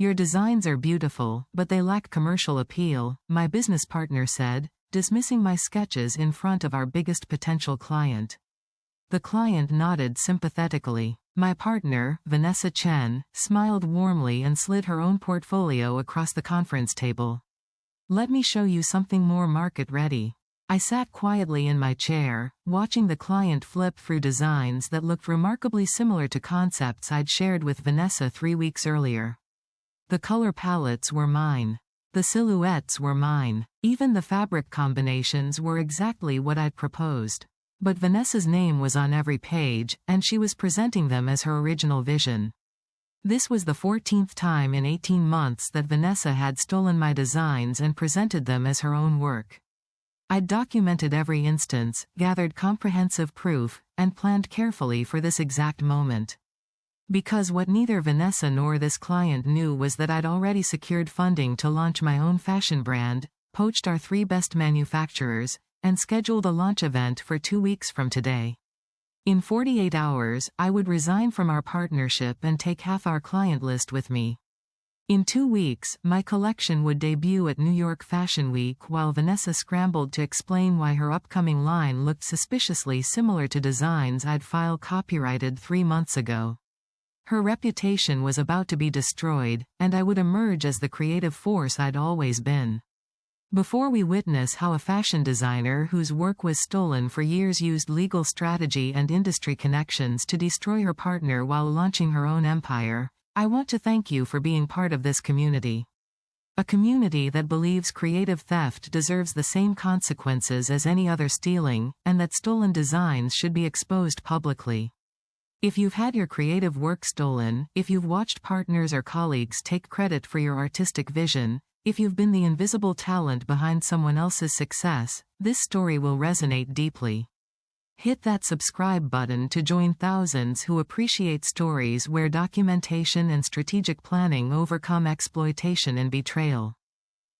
"Your designs are beautiful, but they lack commercial appeal," my business partner said, dismissing my sketches in front of our biggest potential client. The client nodded sympathetically. My partner, Vanessa Chen, smiled warmly and slid her own portfolio across the conference table. "Let me show you something more market-ready." I sat quietly in my chair, watching the client flip through designs that looked remarkably similar to concepts I'd shared with Vanessa 3 weeks earlier. The color palettes were mine. The silhouettes were mine. Even the fabric combinations were exactly what I'd proposed. But Vanessa's name was on every page, and she was presenting them as her original vision. This was the 14th time in 18 months that Vanessa had stolen my designs and presented them as her own work. I'd documented every instance, gathered comprehensive proof, and planned carefully for this exact moment. Because what neither Vanessa nor this client knew was that I'd already secured funding to launch my own fashion brand, poached our 3 best manufacturers, and scheduled a launch event for 2 weeks from today. In 48 hours, I would resign from our partnership and take half our client list with me. In 2 weeks, my collection would debut at New York Fashion Week while Vanessa scrambled to explain why her upcoming line looked suspiciously similar to designs I'd filed copyrighted 3 months ago. Her reputation was about to be destroyed, and I would emerge as the creative force I'd always been. Before we witness how a fashion designer whose work was stolen for years used legal strategy and industry connections to destroy her partner while launching her own empire, I want to thank you for being part of this community. A community that believes creative theft deserves the same consequences as any other stealing, and that stolen designs should be exposed publicly. If you've had your creative work stolen, if you've watched partners or colleagues take credit for your artistic vision, if you've been the invisible talent behind someone else's success, this story will resonate deeply. Hit that subscribe button to join thousands who appreciate stories where documentation and strategic planning overcome exploitation and betrayal.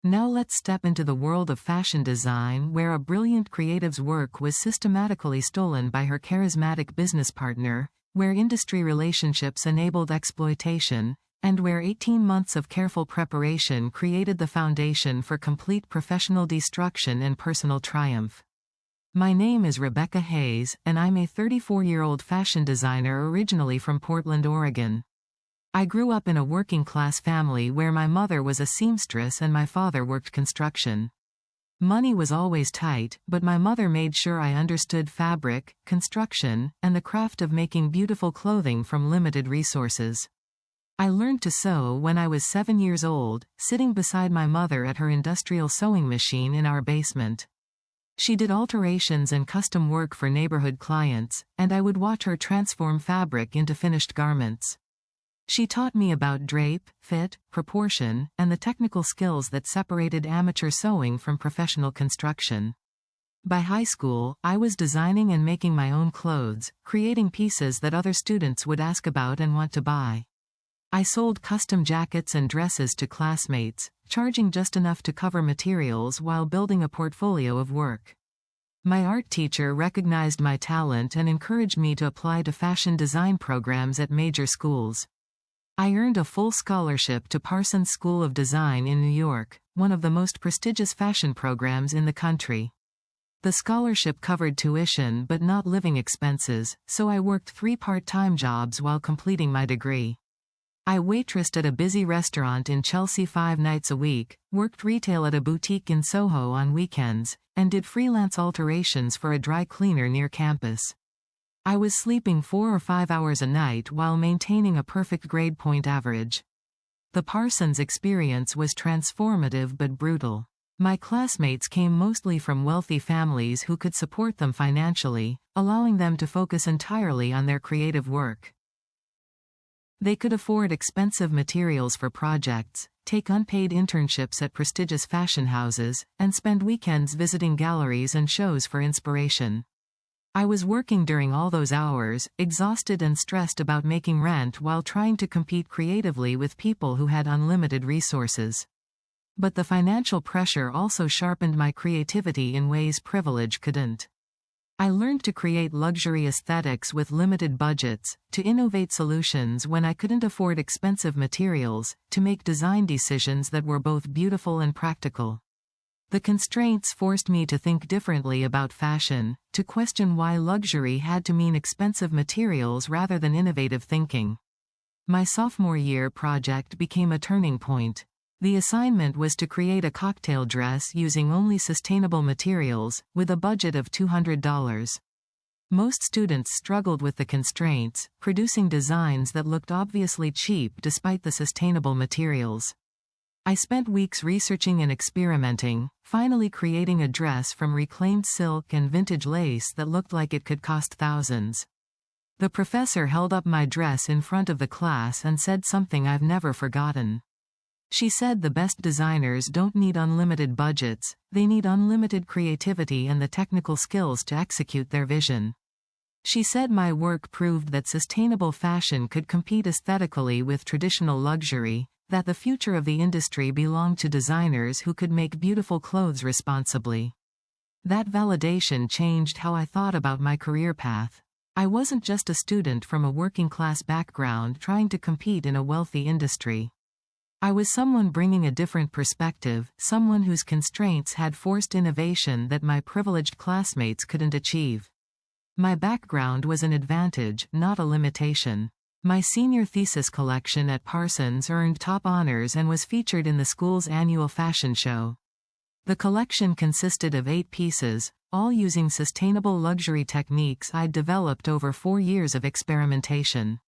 Now let's step into the world of fashion design, where a brilliant creative's work was systematically stolen by her charismatic business partner, where industry relationships enabled exploitation, and where 18 months of careful preparation created the foundation for complete professional destruction and personal triumph. My name is Rebecca Hayes, and I'm a 34-year-old fashion designer originally from Portland, Oregon. I grew up in a working-class family where my mother was a seamstress and my father worked construction. Money was always tight, but my mother made sure I understood fabric, construction, and the craft of making beautiful clothing from limited resources. I learned to sew when I was 7 years old, sitting beside my mother at her industrial sewing machine in our basement. She did alterations and custom work for neighborhood clients, and I would watch her transform fabric into finished garments. She taught me about drape, fit, proportion, and the technical skills that separated amateur sewing from professional construction. By high school, I was designing and making my own clothes, creating pieces that other students would ask about and want to buy. I sold custom jackets and dresses to classmates, charging just enough to cover materials while building a portfolio of work. My art teacher recognized my talent and encouraged me to apply to fashion design programs at major schools. I earned a full scholarship to Parsons School of Design in New York, one of the most prestigious fashion programs in the country. The scholarship covered tuition but not living expenses, so I worked 3 part-time jobs while completing my degree. I waitressed at a busy restaurant in Chelsea 5 nights a week, worked retail at a boutique in Soho on weekends, and did freelance alterations for a dry cleaner near campus. I was sleeping 4 or 5 hours a night while maintaining a perfect grade point average. The Parsons experience was transformative but brutal. My classmates came mostly from wealthy families who could support them financially, allowing them to focus entirely on their creative work. They could afford expensive materials for projects, take unpaid internships at prestigious fashion houses, and spend weekends visiting galleries and shows for inspiration. I was working during all those hours, exhausted and stressed about making rent while trying to compete creatively with people who had unlimited resources. But the financial pressure also sharpened my creativity in ways privilege couldn't. I learned to create luxury aesthetics with limited budgets, to innovate solutions when I couldn't afford expensive materials, to make design decisions that were both beautiful and practical. The constraints forced me to think differently about fashion, to question why luxury had to mean expensive materials rather than innovative thinking. My sophomore year project became a turning point. The assignment was to create a cocktail dress using only sustainable materials, with a budget of $200. Most students struggled with the constraints, producing designs that looked obviously cheap despite the sustainable materials. I spent weeks researching and experimenting, finally creating a dress from reclaimed silk and vintage lace that looked like it could cost thousands. The professor held up my dress in front of the class and said something I've never forgotten. She said the best designers don't need unlimited budgets, they need unlimited creativity and the technical skills to execute their vision. She said my work proved that sustainable fashion could compete aesthetically with traditional luxury, that the future of the industry belonged to designers who could make beautiful clothes responsibly. That validation changed how I thought about my career path. I wasn't just a student from a working-class background trying to compete in a wealthy industry. I was someone bringing a different perspective, someone whose constraints had forced innovation that my privileged classmates couldn't achieve. My background was an advantage, not a limitation. My senior thesis collection at Parsons earned top honors and was featured in the school's annual fashion show. The collection consisted of 8 pieces, all using sustainable luxury techniques I'd developed over 4 years of experimentation.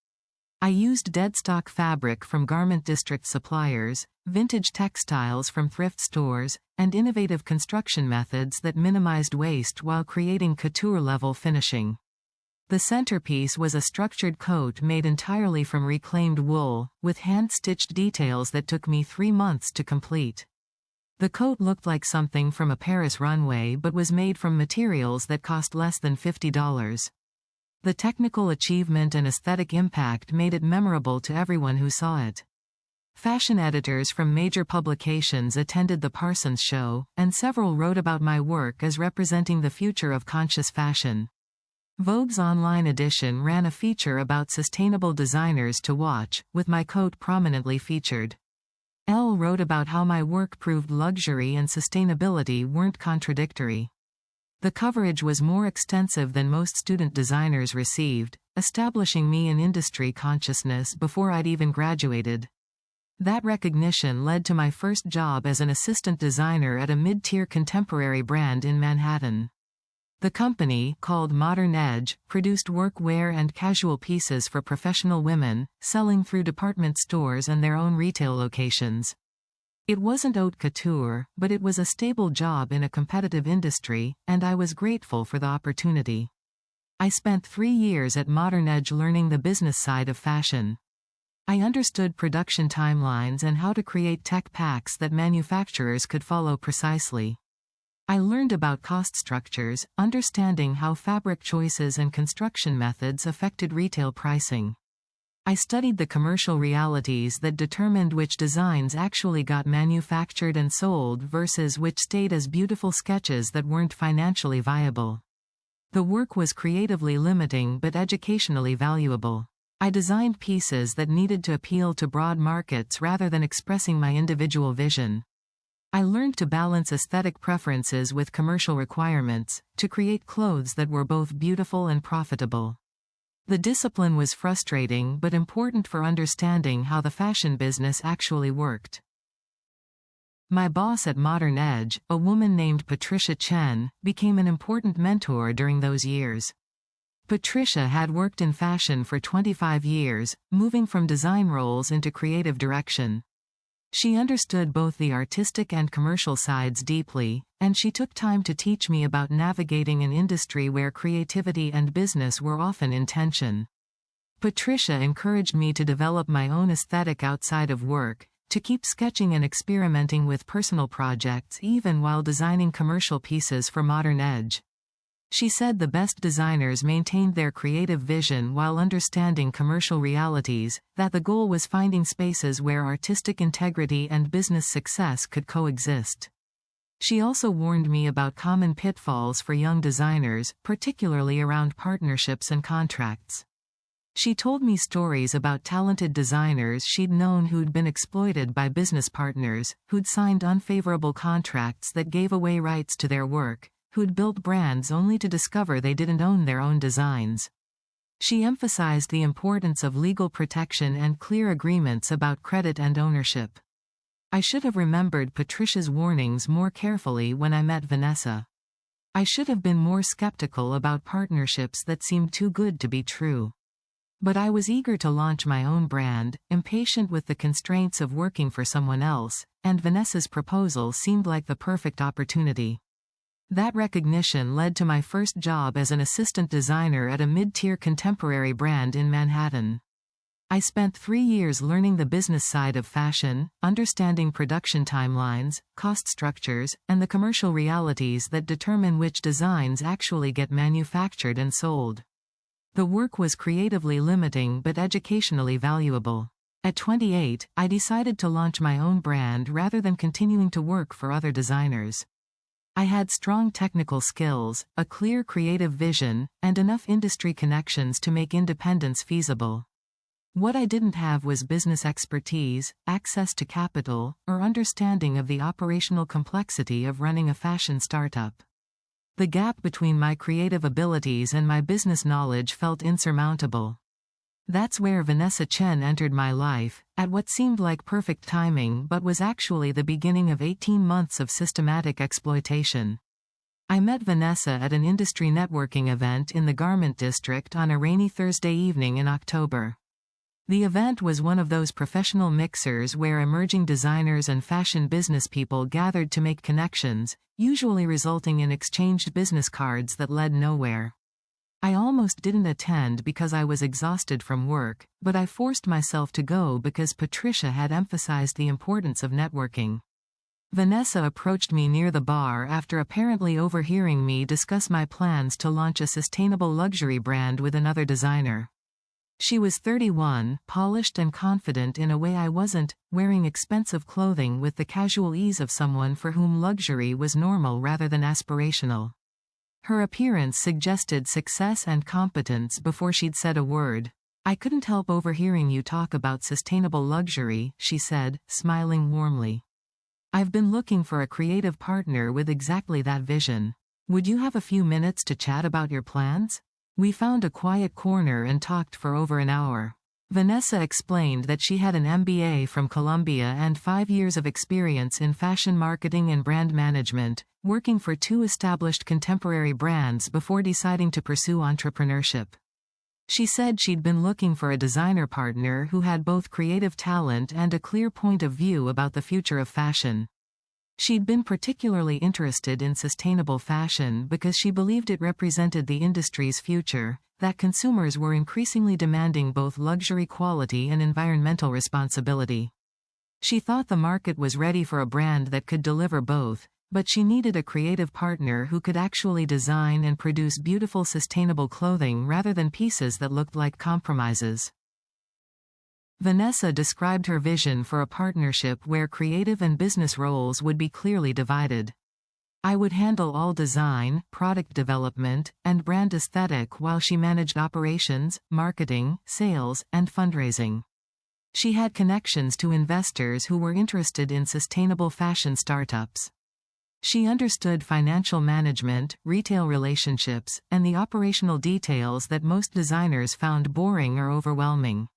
I used dead-stock fabric from garment district suppliers, vintage textiles from thrift stores, and innovative construction methods that minimized waste while creating couture-level finishing. The centerpiece was a structured coat made entirely from reclaimed wool, with hand-stitched details that took me 3 months to complete. The coat looked like something from a Paris runway but was made from materials that cost less than $50. The technical achievement and aesthetic impact made it memorable to everyone who saw it. Fashion editors from major publications attended the Parsons show, and several wrote about my work as representing the future of conscious fashion. Vogue's online edition ran a feature about sustainable designers to watch, with my coat prominently featured. Elle wrote about how my work proved luxury and sustainability weren't contradictory. The coverage was more extensive than most student designers received, establishing me in industry consciousness before I'd even graduated. That recognition led to my first job as an assistant designer at a mid-tier contemporary brand in Manhattan. The company, called Modern Edge, produced workwear and casual pieces for professional women, selling through department stores and their own retail locations. It wasn't haute couture, but it was a stable job in a competitive industry, and I was grateful for the opportunity. I spent 3 years at Modern Edge learning the business side of fashion. I understood production timelines and how to create tech packs that manufacturers could follow precisely. I learned about cost structures, understanding how fabric choices and construction methods affected retail pricing. I studied the commercial realities that determined which designs actually got manufactured and sold versus which stayed as beautiful sketches that weren't financially viable. The work was creatively limiting but educationally valuable. I designed pieces that needed to appeal to broad markets rather than expressing my individual vision. I learned to balance aesthetic preferences with commercial requirements, to create clothes that were both beautiful and profitable. The discipline was frustrating but important for understanding how the fashion business actually worked. My boss at Modern Edge, a woman named Patricia Chen, became an important mentor during those years. Patricia had worked in fashion for 25 years, moving from design roles into creative direction. She understood both the artistic and commercial sides deeply, and she took time to teach me about navigating an industry where creativity and business were often in tension. Patricia encouraged me to develop my own aesthetic outside of work, to keep sketching and experimenting with personal projects even while designing commercial pieces for Modern Edge. She said the best designers maintained their creative vision while understanding commercial realities, that the goal was finding spaces where artistic integrity and business success could coexist. She also warned me about common pitfalls for young designers, particularly around partnerships and contracts. She told me stories about talented designers she'd known who'd been exploited by business partners, who'd signed unfavorable contracts that gave away rights to their work, who'd built brands only to discover they didn't own their own designs. She emphasized the importance of legal protection and clear agreements about credit and ownership. I should have remembered Patricia's warnings more carefully when I met Vanessa. I should have been more skeptical about partnerships that seemed too good to be true. But I was eager to launch my own brand, impatient with the constraints of working for someone else, and Vanessa's proposal seemed like the perfect opportunity. That recognition led to my first job as an assistant designer at a mid-tier contemporary brand in Manhattan. I spent 3 years learning the business side of fashion, understanding production timelines, cost structures, and the commercial realities that determine which designs actually get manufactured and sold. The work was creatively limiting but educationally valuable. At 28, I decided to launch my own brand rather than continuing to work for other designers. I had strong technical skills, a clear creative vision, and enough industry connections to make independence feasible. What I didn't have was business expertise, access to capital, or understanding of the operational complexity of running a fashion startup. The gap between my creative abilities and my business knowledge felt insurmountable. That's where Vanessa Chen entered my life, at what seemed like perfect timing but was actually the beginning of 18 months of systematic exploitation. I met Vanessa at an industry networking event in the Garment District on a rainy Thursday evening in October. The event was one of those professional mixers where emerging designers and fashion business people gathered to make connections, usually resulting in exchanged business cards that led nowhere. I almost didn't attend because I was exhausted from work, but I forced myself to go because Patricia had emphasized the importance of networking. Vanessa approached me near the bar after apparently overhearing me discuss my plans to launch a sustainable luxury brand with another designer. She was 31, polished and confident in a way I wasn't, wearing expensive clothing with the casual ease of someone for whom luxury was normal rather than aspirational. Her appearance suggested success and competence before she'd said a word. "I couldn't help overhearing you talk about sustainable luxury," she said, smiling warmly. "I've been looking for a creative partner with exactly that vision. Would you have a few minutes to chat about your plans?" We found a quiet corner and talked for over an hour. Vanessa explained that she had an MBA from Columbia and 5 years of experience in fashion marketing and brand management, working for 2 established contemporary brands before deciding to pursue entrepreneurship. She said she'd been looking for a designer partner who had both creative talent and a clear point of view about the future of fashion. She'd been particularly interested in sustainable fashion because she believed it represented the industry's future, that consumers were increasingly demanding both luxury quality and environmental responsibility. She thought the market was ready for a brand that could deliver both, but she needed a creative partner who could actually design and produce beautiful sustainable clothing rather than pieces that looked like compromises. Vanessa described her vision for a partnership where creative and business roles would be clearly divided. I would handle all design, product development, and brand aesthetic while she managed operations, marketing, sales, and fundraising. She had connections to investors who were interested in sustainable fashion startups. She understood financial management, retail relationships, and the operational details that most designers found boring or overwhelming.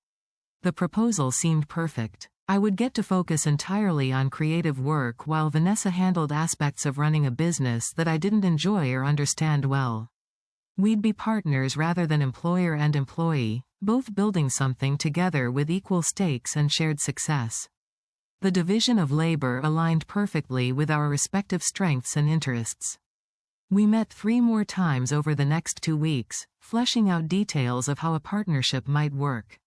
The proposal seemed perfect. I would get to focus entirely on creative work while Vanessa handled aspects of running a business that I didn't enjoy or understand well. We'd be partners rather than employer and employee, both building something together with equal stakes and shared success. The division of labor aligned perfectly with our respective strengths and interests. We met 3 more times over the next 2 weeks, fleshing out details of how a partnership might work.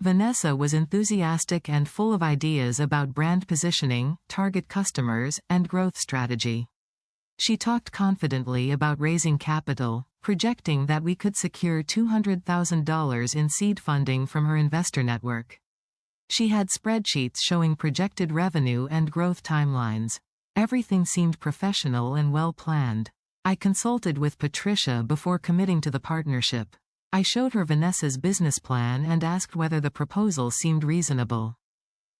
Vanessa was enthusiastic and full of ideas about brand positioning, target customers, and growth strategy. She talked confidently about raising capital, projecting that we could secure $200,000 in seed funding from her investor network. She had spreadsheets showing projected revenue and growth timelines. Everything seemed professional and well planned. I consulted with Patricia before committing to the partnership. I showed her Vanessa's business plan and asked whether the proposal seemed reasonable.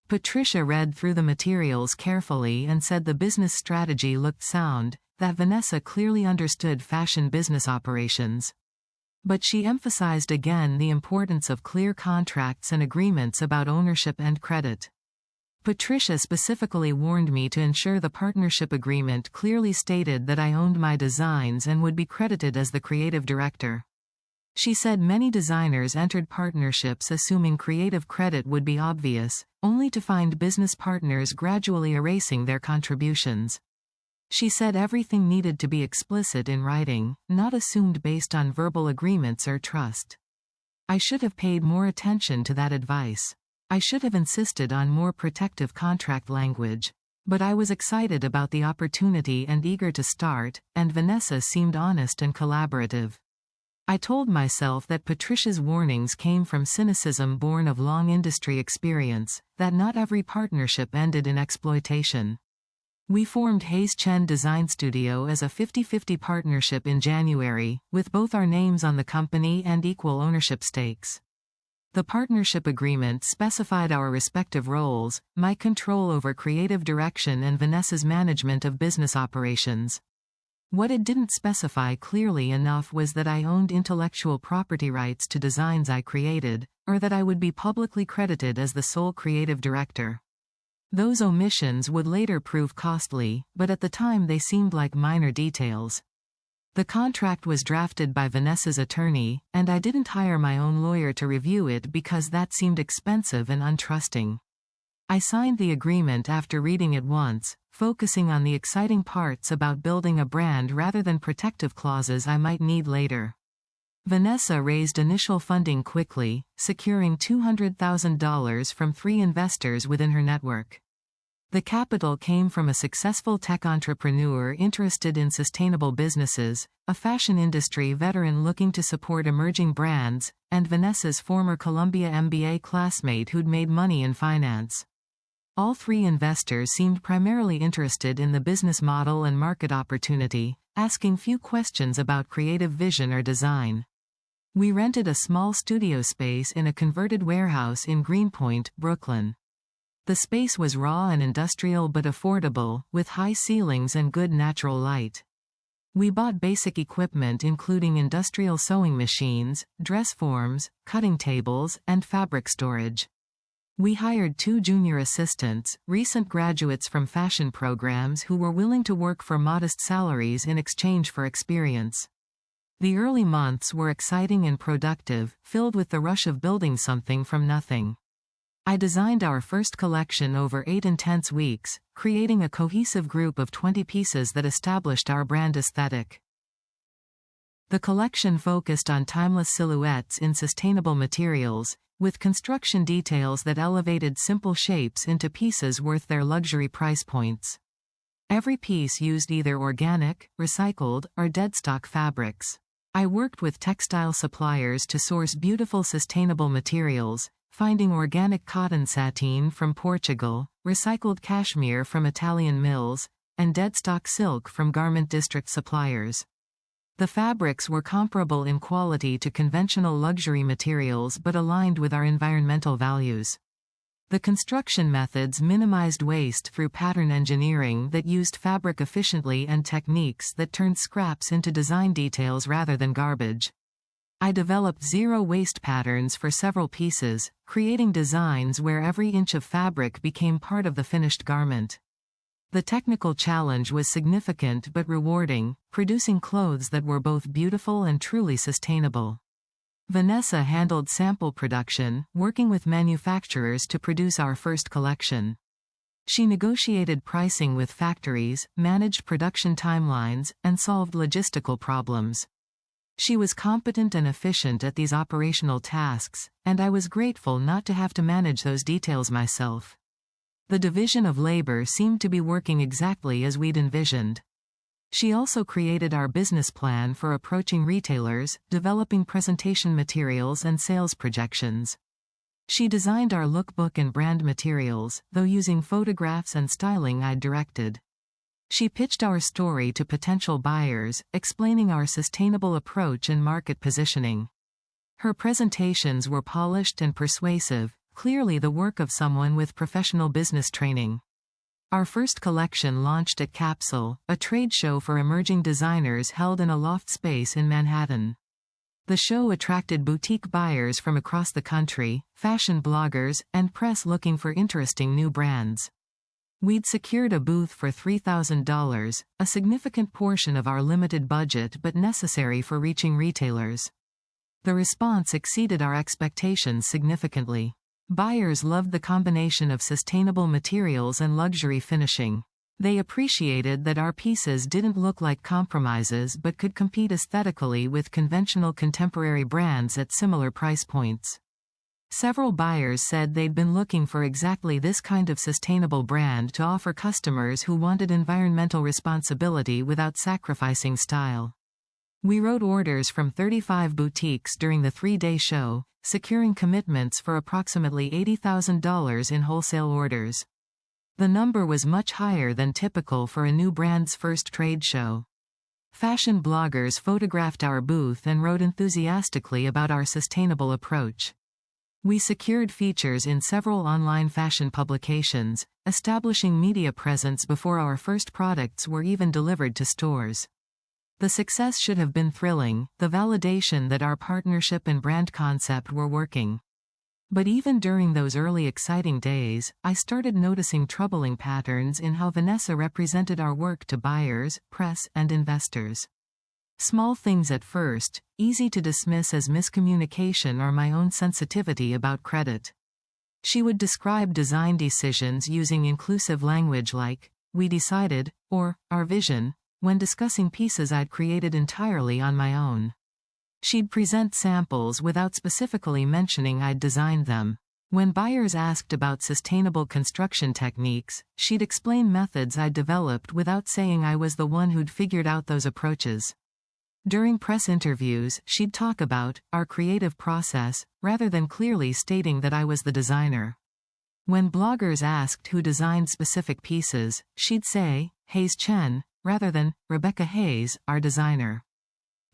Patricia read through the materials carefully and said the business strategy looked sound, that Vanessa clearly understood fashion business operations. But she emphasized again the importance of clear contracts and agreements about ownership and credit. Patricia specifically warned me to ensure the partnership agreement clearly stated that I owned my designs and would be credited as the creative director. She said many designers entered partnerships assuming creative credit would be obvious, only to find business partners gradually erasing their contributions. She said everything needed to be explicit in writing, not assumed based on verbal agreements or trust. I should have paid more attention to that advice. I should have insisted on more protective contract language. But I was excited about the opportunity and eager to start, and Vanessa seemed honest and collaborative. I told myself that Patricia's warnings came from cynicism born of long industry experience, that not every partnership ended in exploitation. We formed Hayes Chen Design Studio as a 50-50 partnership in January, with both our names on the company and equal ownership stakes. The partnership agreement specified our respective roles, my control over creative direction and Vanessa's management of business operations. What it didn't specify clearly enough was that I owned intellectual property rights to designs I created, or that I would be publicly credited as the sole creative director. Those omissions would later prove costly, but at the time they seemed like minor details. The contract was drafted by Vanessa's attorney, and I didn't hire my own lawyer to review it because that seemed expensive and untrusting. I signed the agreement after reading it once, focusing on the exciting parts about building a brand rather than protective clauses I might need later. Vanessa raised initial funding quickly, securing $200,000 from 3 investors within her network. The capital came from a successful tech entrepreneur interested in sustainable businesses, a fashion industry veteran looking to support emerging brands, and Vanessa's former Columbia MBA classmate who'd made money in finance. All 3 investors seemed primarily interested in the business model and market opportunity, asking few questions about creative vision or design. We rented a small studio space in a converted warehouse in Greenpoint, Brooklyn. The space was raw and industrial but affordable, with high ceilings and good natural light. We bought basic equipment including industrial sewing machines, dress forms, cutting tables, and fabric storage. We hired 2 junior assistants, recent graduates from fashion programs who were willing to work for modest salaries in exchange for experience. The early months were exciting and productive, filled with the rush of building something from nothing. I designed our first collection over 8 intense weeks, creating a cohesive group of 20 pieces that established our brand aesthetic. The collection focused on timeless silhouettes in sustainable materials, with construction details that elevated simple shapes into pieces worth their luxury price points. Every piece used either organic, recycled, or deadstock fabrics. I worked with textile suppliers to source beautiful sustainable materials, finding organic cotton sateen from Portugal, recycled cashmere from Italian mills, and deadstock silk from garment district suppliers. The fabrics were comparable in quality to conventional luxury materials but aligned with our environmental values. The construction methods minimized waste through pattern engineering that used fabric efficiently and techniques that turned scraps into design details rather than garbage. I developed zero-waste patterns for several pieces, creating designs where every inch of fabric became part of the finished garment. The technical challenge was significant but rewarding, producing clothes that were both beautiful and truly sustainable. Vanessa handled sample production, working with manufacturers to produce our first collection. She negotiated pricing with factories, managed production timelines, and solved logistical problems. She was competent and efficient at these operational tasks, and I was grateful not to have to manage those details myself. The division of labor seemed to be working exactly as we'd envisioned. She also created our business plan for approaching retailers, developing presentation materials and sales projections. She designed our lookbook and brand materials, though using photographs and styling I'd directed. She pitched our story to potential buyers, explaining our sustainable approach and market positioning. Her presentations were polished and persuasive, clearly the work of someone with professional business training. Our first collection launched at Capsule, a trade show for emerging designers held in a loft space in Manhattan. The show attracted boutique buyers from across the country, fashion bloggers, and press looking for interesting new brands. We'd secured a booth for $3,000, a significant portion of our limited budget but necessary for reaching retailers. The response exceeded our expectations significantly. Buyers loved the combination of sustainable materials and luxury finishing. They appreciated that our pieces didn't look like compromises but could compete aesthetically with conventional contemporary brands at similar price points. Several buyers said they'd been looking for exactly this kind of sustainable brand to offer customers who wanted environmental responsibility without sacrificing style. We wrote orders from 35 boutiques during the 3-day show, securing commitments for approximately $80,000 in wholesale orders. The number was much higher than typical for a new brand's first trade show. Fashion bloggers photographed our booth and wrote enthusiastically about our sustainable approach. We secured features in several online fashion publications, establishing media presence before our first products were even delivered to stores. The success should have been thrilling, the validation that our partnership and brand concept were working. But even during those early exciting days, I started noticing troubling patterns in how Vanessa represented our work to buyers, press, and investors. Small things at first, easy to dismiss as miscommunication or my own sensitivity about credit. She would describe design decisions using inclusive language like, "we decided," or, "our vision," when discussing pieces I'd created entirely on my own. She'd present samples without specifically mentioning I'd designed them. When buyers asked about sustainable construction techniques, she'd explain methods I'd developed without saying I was the one who'd figured out those approaches. During press interviews, she'd talk about our creative process, rather than clearly stating that I was the designer. When bloggers asked who designed specific pieces, she'd say, "Hayes Chen," rather than, "Rebecca Hayes, our designer."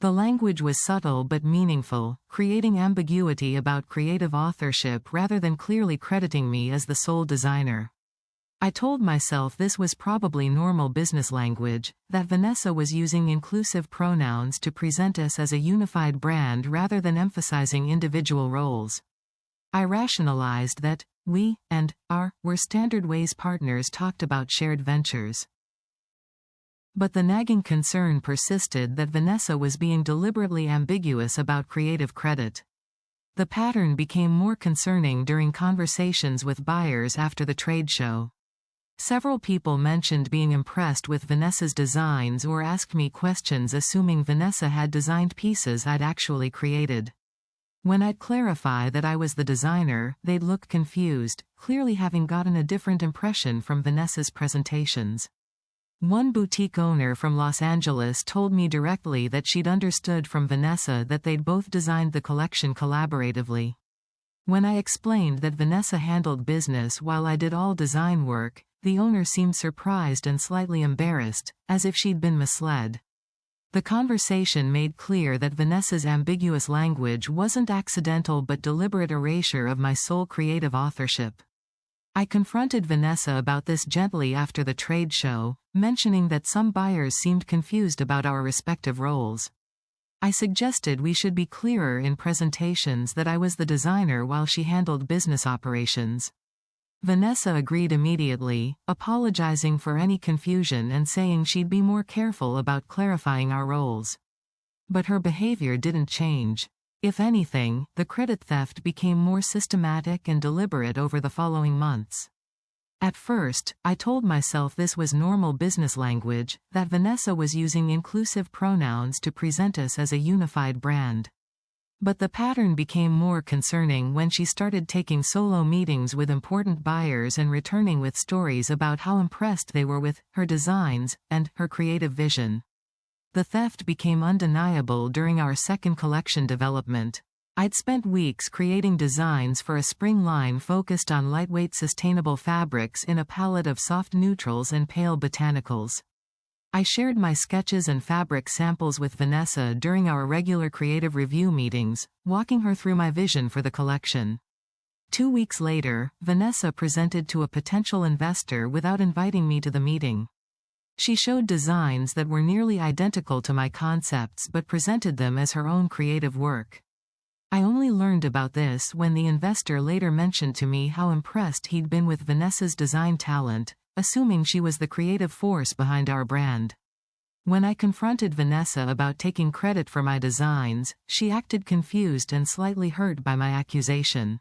The language was subtle but meaningful, creating ambiguity about creative authorship rather than clearly crediting me as the sole designer. I told myself this was probably normal business language, that Vanessa was using inclusive pronouns to present us as a unified brand rather than emphasizing individual roles. I rationalized that we and our were standard ways partners talked about shared ventures. But the nagging concern persisted that Vanessa was being deliberately ambiguous about creative credit. The pattern became more concerning during conversations with buyers after the trade show. Several people mentioned being impressed with Vanessa's designs or asked me questions assuming Vanessa had designed pieces I'd actually created. When I'd clarify that I was the designer, they'd look confused, clearly having gotten a different impression from Vanessa's presentations. One boutique owner from Los Angeles told me directly that she'd understood from Vanessa that they'd both designed the collection collaboratively. When I explained that Vanessa handled business while I did all design work, the owner seemed surprised and slightly embarrassed, as if she'd been misled. The conversation made clear that Vanessa's ambiguous language wasn't accidental but deliberate erasure of my sole creative authorship. I confronted Vanessa about this gently after the trade show, mentioning that some buyers seemed confused about our respective roles. I suggested we should be clearer in presentations that I was the designer while she handled business operations. Vanessa agreed immediately, apologizing for any confusion and saying she'd be more careful about clarifying our roles. But her behavior didn't change. If anything, the credit theft became more systematic and deliberate over the following months. At first, I told myself this was normal business language, that Vanessa was using inclusive pronouns to present us as a unified brand. But the pattern became more concerning when she started taking solo meetings with important buyers and returning with stories about how impressed they were with her designs and her creative vision. The theft became undeniable during our second collection development. I'd spent weeks creating designs for a spring line focused on lightweight sustainable fabrics in a palette of soft neutrals and pale botanicals. I shared my sketches and fabric samples with Vanessa during our regular creative review meetings, walking her through my vision for the collection. 2 weeks later, Vanessa presented to a potential investor without inviting me to the meeting. She showed designs that were nearly identical to my concepts but presented them as her own creative work. I only learned about this when the investor later mentioned to me how impressed he'd been with Vanessa's design talent, assuming she was the creative force behind our brand. When I confronted Vanessa about taking credit for my designs, she acted confused and slightly hurt by my accusation.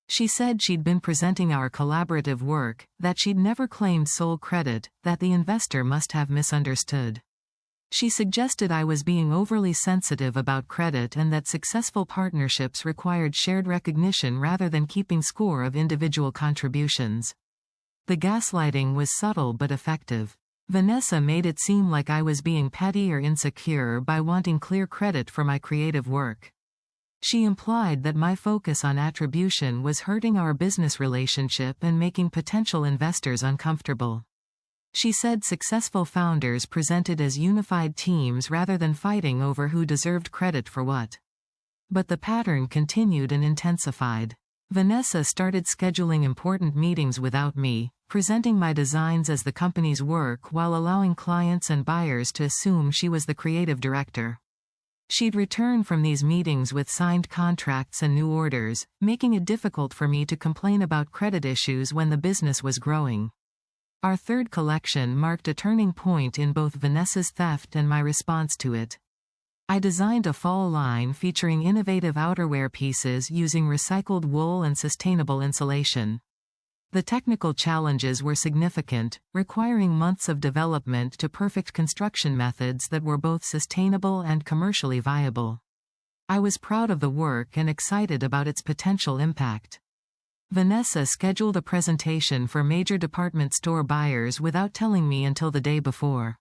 She said she'd been presenting our collaborative work, that she'd never claimed sole credit, that the investor must have misunderstood. She suggested I was being overly sensitive about credit and that successful partnerships required shared recognition rather than keeping score of individual contributions. The gaslighting was subtle but effective. Vanessa made it seem like I was being petty or insecure by wanting clear credit for my creative work. She implied that my focus on attribution was hurting our business relationship and making potential investors uncomfortable. She said successful founders presented as unified teams rather than fighting over who deserved credit for what. But the pattern continued and intensified. Vanessa started scheduling important meetings without me, presenting my designs as the company's work while allowing clients and buyers to assume she was the creative director. She'd return from these meetings with signed contracts and new orders, making it difficult for me to complain about credit issues when the business was growing. Our third collection marked a turning point in both Vanessa's theft and my response to it. I designed a fall line featuring innovative outerwear pieces using recycled wool and sustainable insulation. The technical challenges were significant, requiring months of development to perfect construction methods that were both sustainable and commercially viable. I was proud of the work and excited about its potential impact. Vanessa scheduled a presentation for major department store buyers without telling me until the day before.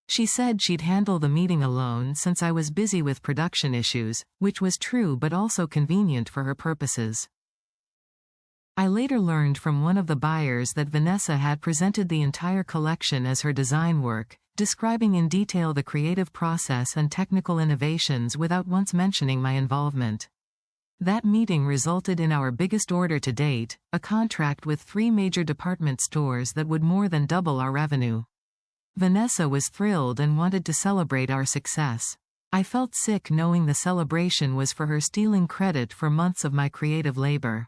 She said she'd handle the meeting alone since I was busy with production issues, which was true but also convenient for her purposes. I later learned from one of the buyers that Vanessa had presented the entire collection as her design work, describing in detail the creative process and technical innovations without once mentioning my involvement. That meeting resulted in our biggest order to date, a contract with 3 major department stores that would more than double our revenue. Vanessa was thrilled and wanted to celebrate our success. I felt sick knowing the celebration was for her stealing credit for months of my creative labor.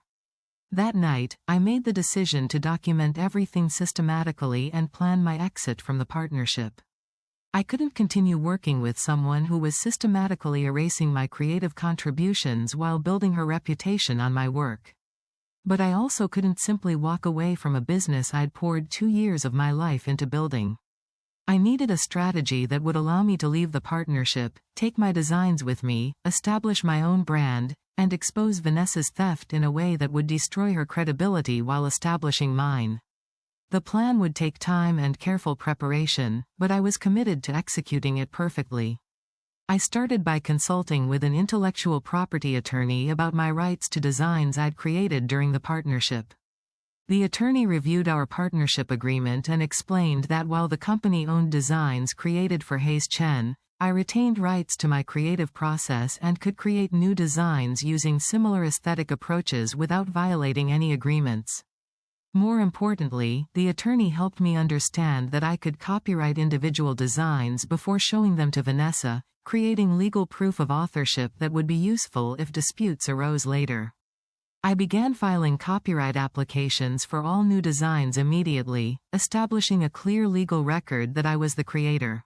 That night, I made the decision to document everything systematically and plan my exit from the partnership. I couldn't continue working with someone who was systematically erasing my creative contributions while building her reputation on my work. But I also couldn't simply walk away from a business I'd poured 2 years of my life into building. I needed a strategy that would allow me to leave the partnership, take my designs with me, establish my own brand, and expose Vanessa's theft in a way that would destroy her credibility while establishing mine. The plan would take time and careful preparation, but I was committed to executing it perfectly. I started by consulting with an intellectual property attorney about my rights to designs I'd created during the partnership. The attorney reviewed our partnership agreement and explained that while the company owned designs created for Hayes Chen, I retained rights to my creative process and could create new designs using similar aesthetic approaches without violating any agreements. More importantly, the attorney helped me understand that I could copyright individual designs before showing them to Vanessa, creating legal proof of authorship that would be useful if disputes arose later. I began filing copyright applications for all new designs immediately, establishing a clear legal record that I was the creator.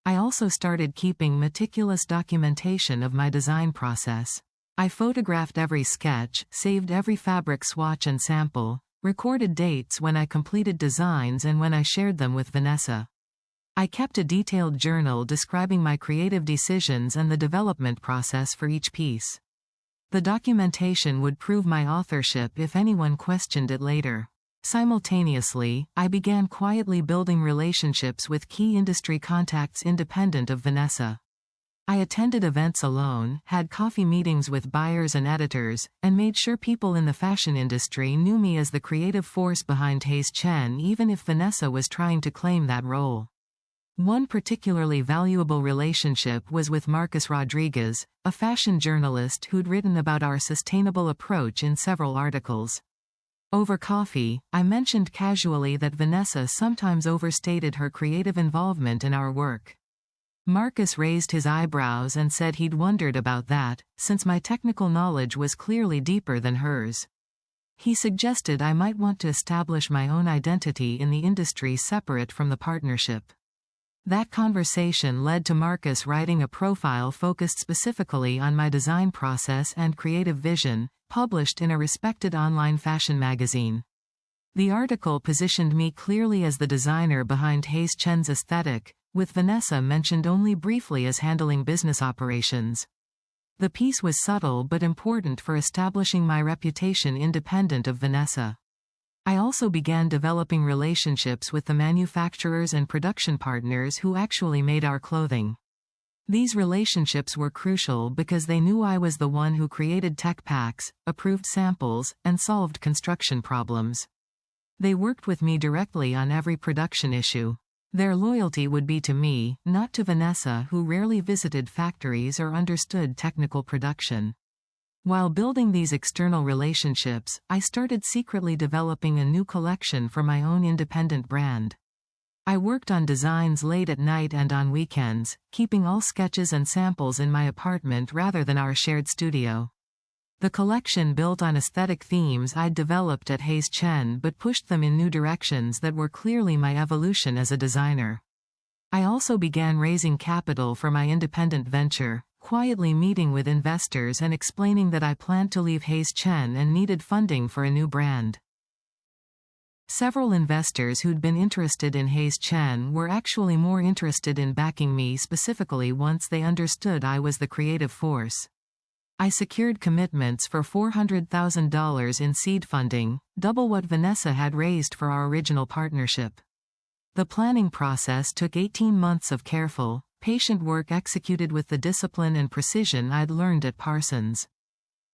I also started keeping meticulous documentation of my design process. I photographed every sketch, saved every fabric swatch and sample, recorded dates when I completed designs and when I shared them with Vanessa. I kept a detailed journal describing my creative decisions and the development process for each piece. The documentation would prove my authorship if anyone questioned it later. Simultaneously, I began quietly building relationships with key industry contacts independent of Vanessa. I attended events alone, had coffee meetings with buyers and editors, and made sure people in the fashion industry knew me as the creative force behind Hayes Chen even if Vanessa was trying to claim that role. One particularly valuable relationship was with Marcus Rodriguez, a fashion journalist who'd written about our sustainable approach in several articles. Over coffee, I mentioned casually that Vanessa sometimes overstated her creative involvement in our work. Marcus raised his eyebrows and said he'd wondered about that, since my technical knowledge was clearly deeper than hers. He suggested I might want to establish my own identity in the industry separate from the partnership. That conversation led to Marcus writing a profile focused specifically on my design process and creative vision, published in a respected online fashion magazine. The article positioned me clearly as the designer behind Hayes Chen's aesthetic, with Vanessa mentioned only briefly as handling business operations. The piece was subtle but important for establishing my reputation independent of Vanessa. I also began developing relationships with the manufacturers and production partners who actually made our clothing. These relationships were crucial because they knew I was the one who created tech packs, approved samples, and solved construction problems. They worked with me directly on every production issue. Their loyalty would be to me, not to Vanessa, who rarely visited factories or understood technical production. While building these external relationships, I started secretly developing a new collection for my own independent brand. I worked on designs late at night and on weekends, keeping all sketches and samples in my apartment rather than our shared studio. The collection built on aesthetic themes I'd developed at Hayes Chen but pushed them in new directions that were clearly my evolution as a designer. I also began raising capital for my independent venture, quietly meeting with investors and explaining that I planned to leave Hayes Chen and needed funding for a new brand. Several investors who'd been interested in Hayes Chen were actually more interested in backing me specifically once they understood I was the creative force. I secured commitments for $400,000 in seed funding, double what Vanessa had raised for our original partnership. The planning process took 18 months of careful, patient work executed with the discipline and precision I'd learned at Parsons.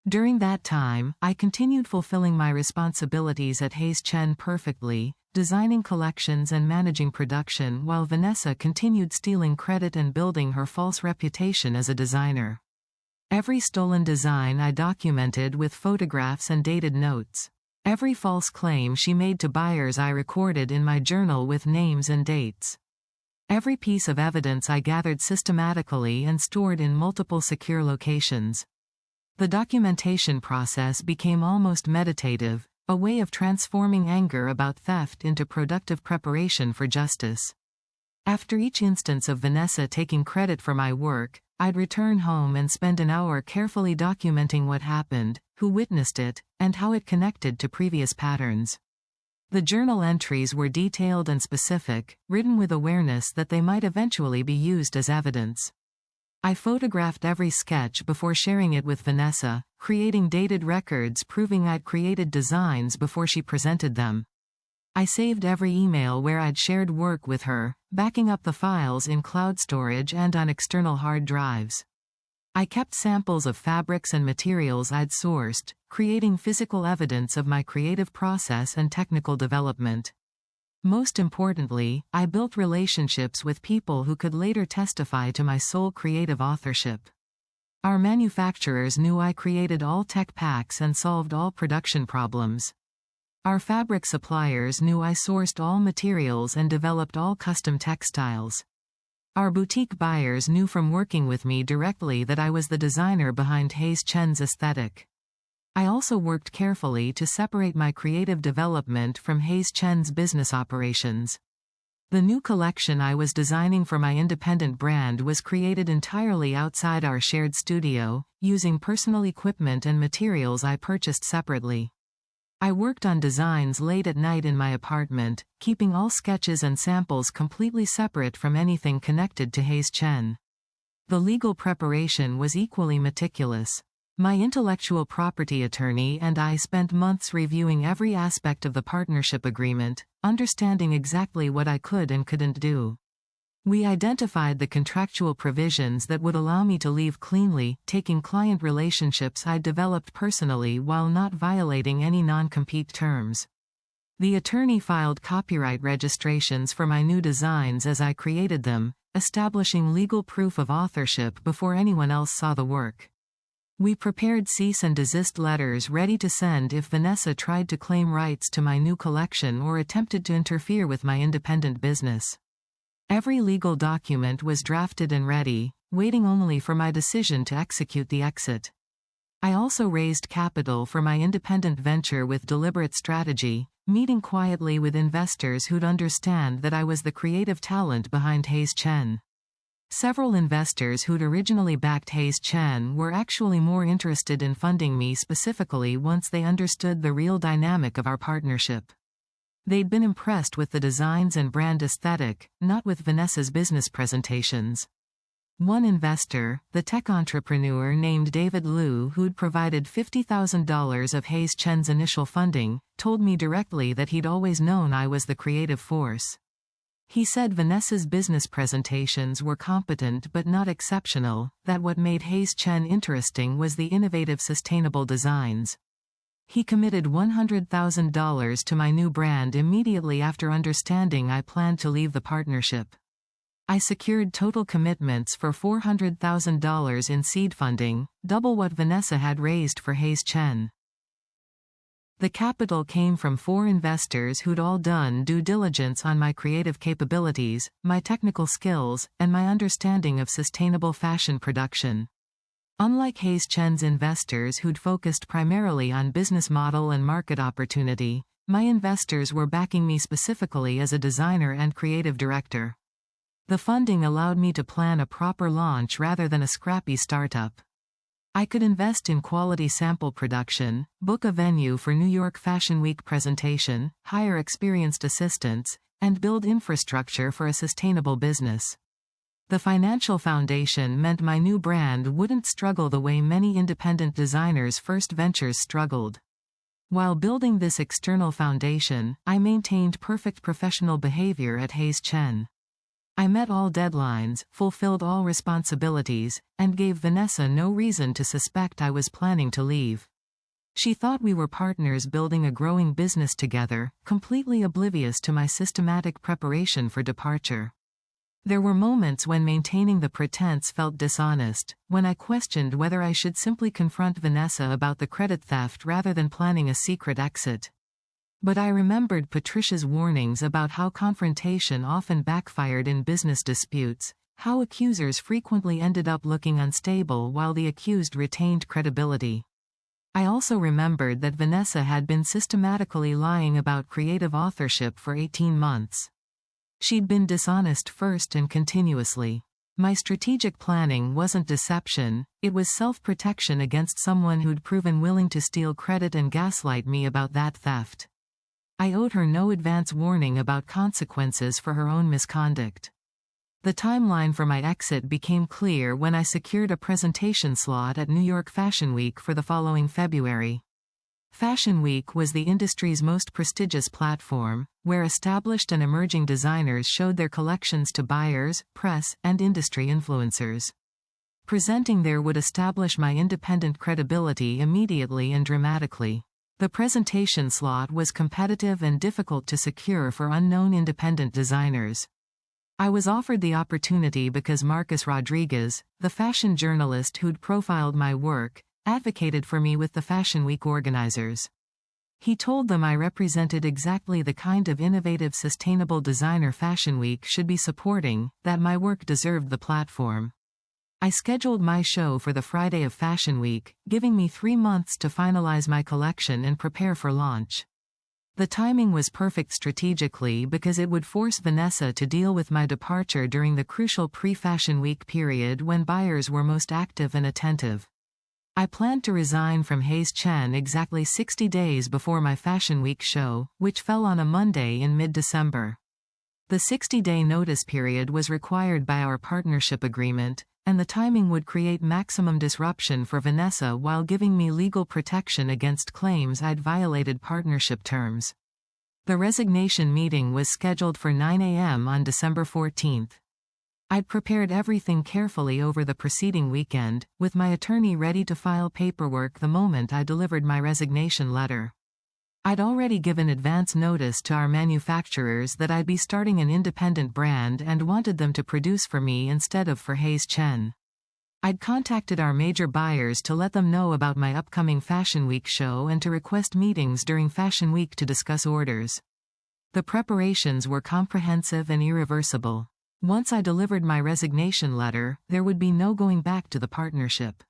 During that time, I continued fulfilling my responsibilities at Hayes Chen perfectly, designing collections and managing production while Vanessa continued stealing credit and building her false reputation as a designer. Every stolen design I documented with photographs and dated notes. Every false claim she made to buyers I recorded in my journal with names and dates. Every piece of evidence I gathered systematically and stored in multiple secure locations. The documentation process became almost meditative, a way of transforming anger about theft into productive preparation for justice. After each instance of Vanessa taking credit for my work, I'd return home and spend an hour carefully documenting what happened, who witnessed it, and how it connected to previous patterns. The journal entries were detailed and specific, written with awareness that they might eventually be used as evidence. I photographed every sketch before sharing it with Vanessa, creating dated records proving I'd created designs before she presented them. I saved every email where I'd shared work with her, backing up the files in cloud storage and on external hard drives. I kept samples of fabrics and materials I'd sourced, creating physical evidence of my creative process and technical development. Most importantly, I built relationships with people who could later testify to my sole creative authorship. Our manufacturers knew I created all tech packs and solved all production problems. Our fabric suppliers knew I sourced all materials and developed all custom textiles. Our boutique buyers knew from working with me directly that I was the designer behind Hayes Chen's aesthetic. I also worked carefully to separate my creative development from Hayes Chen's business operations. The new collection I was designing for my independent brand was created entirely outside our shared studio, using personal equipment and materials I purchased separately. I worked on designs late at night in my apartment, keeping all sketches and samples completely separate from anything connected to Hayes Chen. The legal preparation was equally meticulous. My intellectual property attorney and I spent months reviewing every aspect of the partnership agreement, understanding exactly what I could and couldn't do. We identified the contractual provisions that would allow me to leave cleanly, taking client relationships I'd developed personally while not violating any non-compete terms. The attorney filed copyright registrations for my new designs as I created them, establishing legal proof of authorship before anyone else saw the work. We prepared cease and desist letters ready to send if Vanessa tried to claim rights to my new collection or attempted to interfere with my independent business. Every legal document was drafted and ready, waiting only for my decision to execute the exit. I also raised capital for my independent venture with deliberate strategy, meeting quietly with investors who'd understand that I was the creative talent behind Hayes Chen. Several investors who'd originally backed Hayes Chen were actually more interested in funding me specifically once they understood the real dynamic of our partnership. They'd been impressed with the designs and brand aesthetic, not with Vanessa's business presentations. One investor, the tech entrepreneur named David Liu, who'd provided $50,000 of Hayes Chen's initial funding, told me directly that he'd always known I was the creative force. He said Vanessa's business presentations were competent but not exceptional, that what made Hayes Chen interesting was the innovative sustainable designs. He committed $100,000 to my new brand immediately after understanding I planned to leave the partnership. I secured total commitments for $400,000 in seed funding, double what Vanessa had raised for Hayes Chen. The capital came from 4 investors who'd all done due diligence on my creative capabilities, my technical skills, and my understanding of sustainable fashion production. Unlike Hayes Chen's investors who'd focused primarily on business model and market opportunity, my investors were backing me specifically as a designer and creative director. The funding allowed me to plan a proper launch rather than a scrappy startup. I could invest in quality sample production, book a venue for New York Fashion Week presentation, hire experienced assistants, and build infrastructure for a sustainable business. The financial foundation meant my new brand wouldn't struggle the way many independent designers' first ventures struggled. While building this external foundation, I maintained perfect professional behavior at Hayes Chen. I met all deadlines, fulfilled all responsibilities, and gave Vanessa no reason to suspect I was planning to leave. She thought we were partners building a growing business together, completely oblivious to my systematic preparation for departure. There were moments when maintaining the pretense felt dishonest, when I questioned whether I should simply confront Vanessa about the credit theft rather than planning a secret exit. But I remembered Patricia's warnings about how confrontation often backfired in business disputes, how accusers frequently ended up looking unstable while the accused retained credibility. I also remembered that Vanessa had been systematically lying about creative authorship for 18 months. She'd been dishonest first and continuously. My strategic planning wasn't deception, it was self-protection against someone who'd proven willing to steal credit and gaslight me about that theft. I owed her no advance warning about consequences for her own misconduct. The timeline for my exit became clear when I secured a presentation slot at New York Fashion Week for the following February. Fashion Week was the industry's most prestigious platform, where established and emerging designers showed their collections to buyers, press, and industry influencers. Presenting there would establish my independent credibility immediately and dramatically. The presentation slot was competitive and difficult to secure for unknown independent designers. I was offered the opportunity because Marcus Rodriguez, the fashion journalist who'd profiled my work, advocated for me with the Fashion Week organizers. He told them I represented exactly the kind of innovative sustainable designer Fashion Week should be supporting, that my work deserved the platform. I scheduled my show for the Friday of Fashion Week, giving me 3 months to finalize my collection and prepare for launch. The timing was perfect strategically because it would force Vanessa to deal with my departure during the crucial pre-Fashion Week period when buyers were most active and attentive. I planned to resign from Hayes Chen exactly 60 days before my Fashion Week show, which fell on a Monday in mid-December. The 60-day notice period was required by our partnership agreement, and the timing would create maximum disruption for Vanessa while giving me legal protection against claims I'd violated partnership terms. The resignation meeting was scheduled for 9 a.m. on December 14th. I'd prepared everything carefully over the preceding weekend, with my attorney ready to file paperwork the moment I delivered my resignation letter. I'd already given advance notice to our manufacturers that I'd be starting an independent brand and wanted them to produce for me instead of for Hayes Chen. I'd contacted our major buyers to let them know about my upcoming Fashion Week show and to request meetings during Fashion Week to discuss orders. The preparations were comprehensive and irreversible. Once I delivered my resignation letter, there would be no going back to the partnership.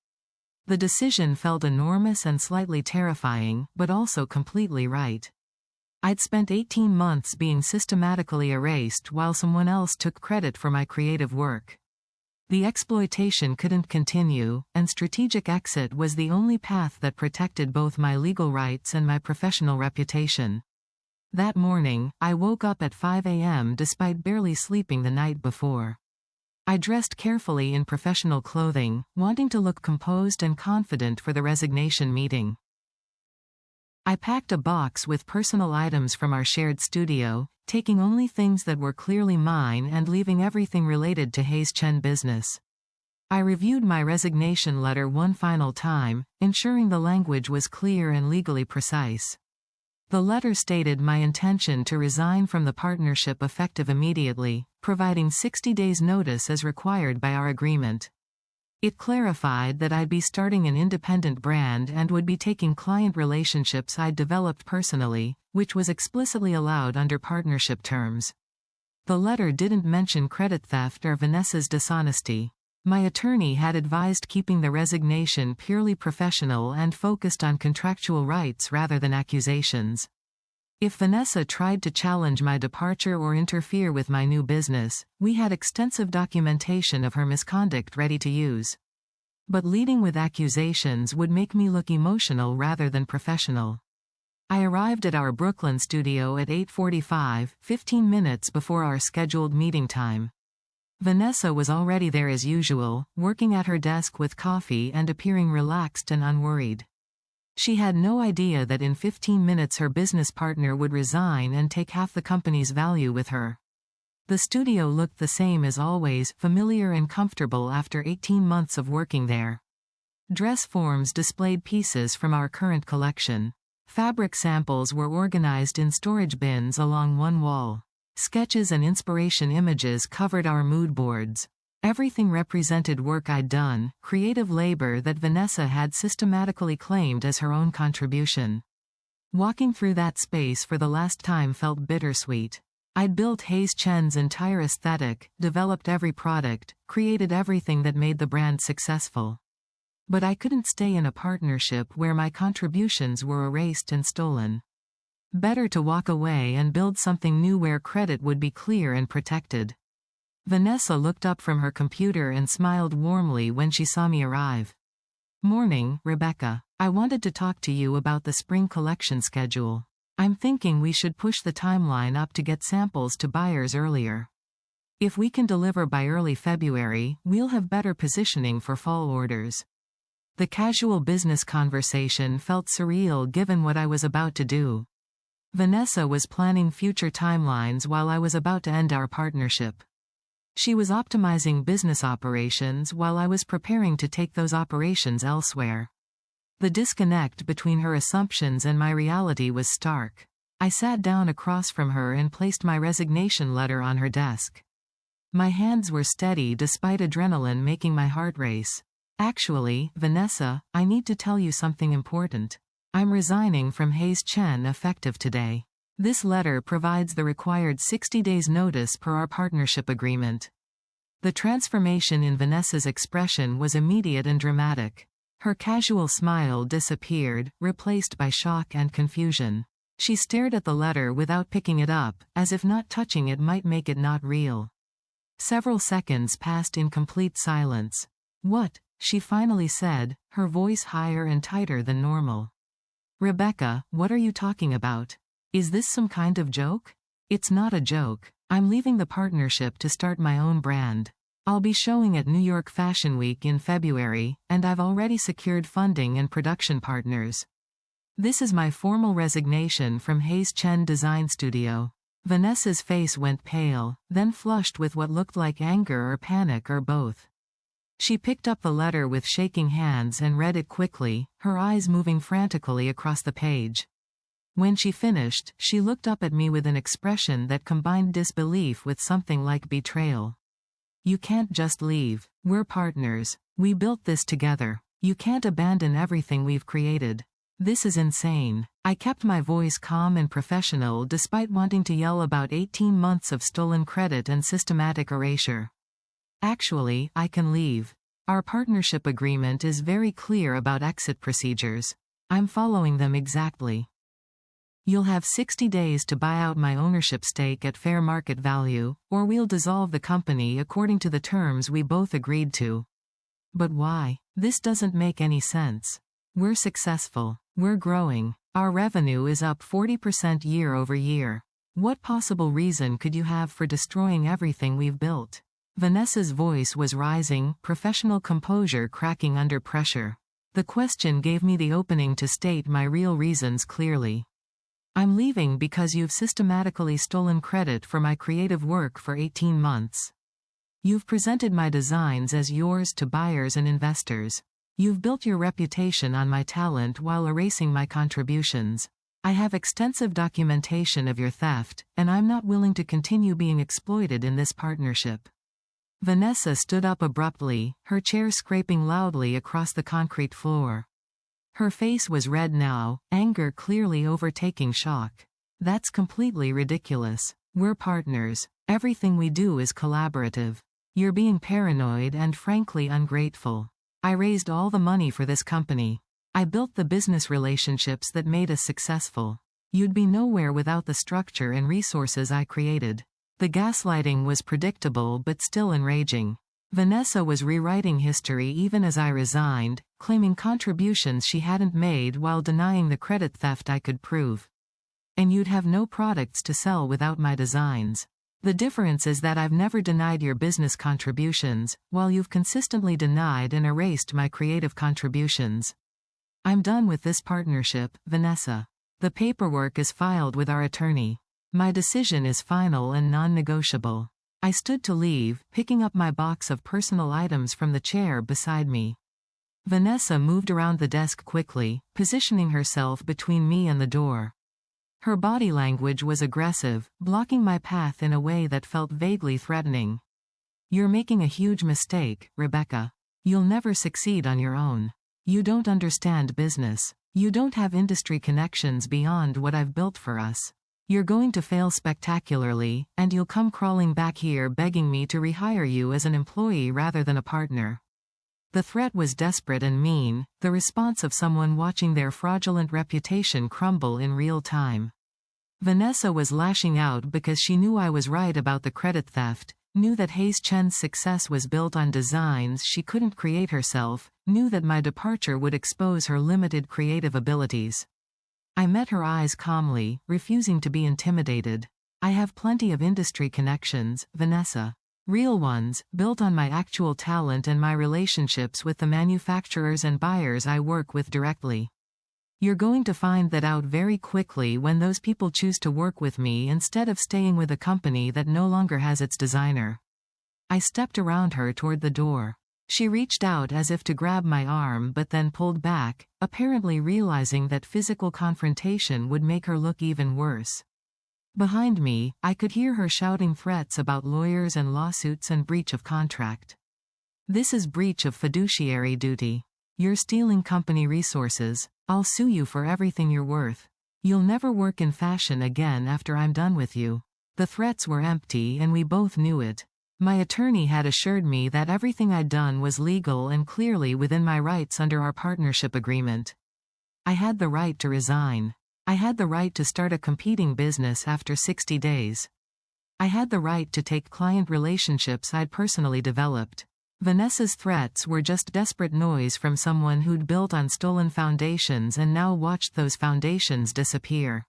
The decision felt enormous and slightly terrifying, but also completely right. I'd spent 18 months being systematically erased while someone else took credit for my creative work. The exploitation couldn't continue, and strategic exit was the only path that protected both my legal rights and my professional reputation. That morning, I woke up at 5 a.m. despite barely sleeping the night before. I dressed carefully in professional clothing, wanting to look composed and confident for the resignation meeting. I packed a box with personal items from our shared studio, taking only things that were clearly mine and leaving everything related to Hayes Chen business. I reviewed my resignation letter one final time, ensuring the language was clear and legally precise. The letter stated my intention to resign from the partnership effective immediately, providing 60 days notice as required by our agreement. It clarified that I'd be starting an independent brand and would be taking client relationships I'd developed personally, which was explicitly allowed under partnership terms. The letter didn't mention credit theft or Vanessa's dishonesty. My attorney had advised keeping the resignation purely professional and focused on contractual rights rather than accusations. If Vanessa tried to challenge my departure or interfere with my new business, we had extensive documentation of her misconduct ready to use. But leading with accusations would make me look emotional rather than professional. I arrived at our Brooklyn studio at 8:45, 15 minutes before our scheduled meeting time. Vanessa was already there as usual, working at her desk with coffee and appearing relaxed and unworried. She had no idea that in 15 minutes her business partner would resign and take half the company's value with her. The studio looked the same as always, familiar and comfortable after 18 months of working there. Dress forms displayed pieces from our current collection. Fabric samples were organized in storage bins along one wall. Sketches and inspiration images covered our mood boards. Everything represented work I'd done, creative labor that Vanessa had systematically claimed as her own contribution. Walking through that space for the last time felt bittersweet. I'd built Hayes Chen's entire aesthetic, developed every product, created everything that made the brand successful. But I couldn't stay in a partnership where my contributions were erased and stolen. Better to walk away and build something new where credit would be clear and protected. Vanessa looked up from her computer and smiled warmly when she saw me arrive. "Morning, Rebecca. I wanted to talk to you about the spring collection schedule. I'm thinking we should push the timeline up to get samples to buyers earlier. If we can deliver by early February, we'll have better positioning for fall orders." The casual business conversation felt surreal given what I was about to do. Vanessa was planning future timelines while I was about to end our partnership. She was optimizing business operations while I was preparing to take those operations elsewhere. The disconnect between her assumptions and my reality was stark. I sat down across from her and placed my resignation letter on her desk. My hands were steady despite adrenaline making my heart race. "Actually, Vanessa, I need to tell you something important. I'm resigning from Hayes Chen effective today. This letter provides the required 60 days notice per our partnership agreement." The transformation in Vanessa's expression was immediate and dramatic. Her casual smile disappeared, replaced by shock and confusion. She stared at the letter without picking it up, as if not touching it might make it not real. Several seconds passed in complete silence. "What?" she finally said, her voice higher and tighter than normal. "Rebecca, what are you talking about? Is this some kind of joke?" "It's not a joke. I'm leaving the partnership to start my own brand. I'll be showing at New York Fashion Week in February, and I've already secured funding and production partners. This is my formal resignation from Hayes Chen Design Studio." Vanessa's face went pale, then flushed with what looked like anger or panic or both. She picked up the letter with shaking hands and read it quickly, her eyes moving frantically across the page. When she finished, she looked up at me with an expression that combined disbelief with something like betrayal. You can't just leave. We're partners. We built this together. You can't abandon everything we've created. This is insane. I kept my voice calm and professional despite wanting to yell about 18 months of stolen credit and systematic erasure. Actually, I can leave. Our partnership agreement is very clear about exit procedures. I'm following them exactly. You'll have 60 days to buy out my ownership stake at fair market value, or we'll dissolve the company according to the terms we both agreed to. But why? This doesn't make any sense. We're successful. We're growing. Our revenue is up 40% year over year. What possible reason could you have for destroying everything we've built? Vanessa's voice was rising, professional composure cracking under pressure. The question gave me the opening to state my real reasons clearly. I'm leaving because you've systematically stolen credit for my creative work for 18 months. You've presented my designs as yours to buyers and investors. You've built your reputation on my talent while erasing my contributions. I have extensive documentation of your theft, and I'm not willing to continue being exploited in this partnership. Vanessa stood up abruptly, her chair scraping loudly across the concrete floor. Her face was red now, anger clearly overtaking shock. That's completely ridiculous. We're partners. Everything we do is collaborative. You're being paranoid and frankly ungrateful. I raised all the money for this company. I built the business relationships that made us successful. You'd be nowhere without the structure and resources I created. The gaslighting was predictable but still enraging. Vanessa was rewriting history even as I resigned, claiming contributions she hadn't made while denying the credit theft I could prove. And you'd have no products to sell without my designs. The difference is that I've never denied your business contributions, while you've consistently denied and erased my creative contributions. I'm done with this partnership, Vanessa. The paperwork is filed with our attorney. My decision is final and non-negotiable. I stood to leave, picking up my box of personal items from the chair beside me. Vanessa moved around the desk quickly, positioning herself between me and the door. Her body language was aggressive, blocking my path in a way that felt vaguely threatening. You're making a huge mistake, Rebecca. You'll never succeed on your own. You don't understand business. You don't have industry connections beyond what I've built for us. You're going to fail spectacularly, and you'll come crawling back here begging me to rehire you as an employee rather than a partner. The threat was desperate and mean, the response of someone watching their fraudulent reputation crumble in real time. Vanessa was lashing out because she knew I was right about the credit theft, knew that Hayes Chen's success was built on designs she couldn't create herself, knew that my departure would expose her limited creative abilities. I met her eyes calmly, refusing to be intimidated. I have plenty of industry connections, Vanessa. Real ones, built on my actual talent and my relationships with the manufacturers and buyers I work with directly. You're going to find that out very quickly when those people choose to work with me instead of staying with a company that no longer has its designer. I stepped around her toward the door. She reached out as if to grab my arm but then pulled back, apparently realizing that physical confrontation would make her look even worse. Behind me, I could hear her shouting threats about lawyers and lawsuits and breach of contract. This is breach of fiduciary duty. You're stealing company resources. I'll sue you for everything you're worth. You'll never work in fashion again after I'm done with you. The threats were empty and we both knew it. My attorney had assured me that everything I'd done was legal and clearly within my rights under our partnership agreement. I had the right to resign. I had the right to start a competing business after 60 days. I had the right to take client relationships I'd personally developed. Vanessa's threats were just desperate noise from someone who'd built on stolen foundations and now watched those foundations disappear.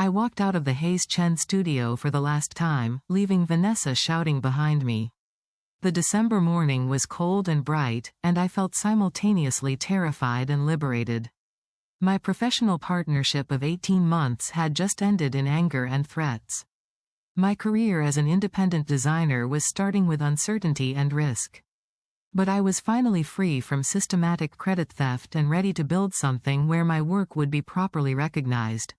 I walked out of the Hayes Chen studio for the last time, leaving Vanessa shouting behind me. The December morning was cold and bright, and I felt simultaneously terrified and liberated. My professional partnership of 18 months had just ended in anger and threats. My career as an independent designer was starting with uncertainty and risk. But I was finally free from systematic credit theft and ready to build something where my work would be properly recognized.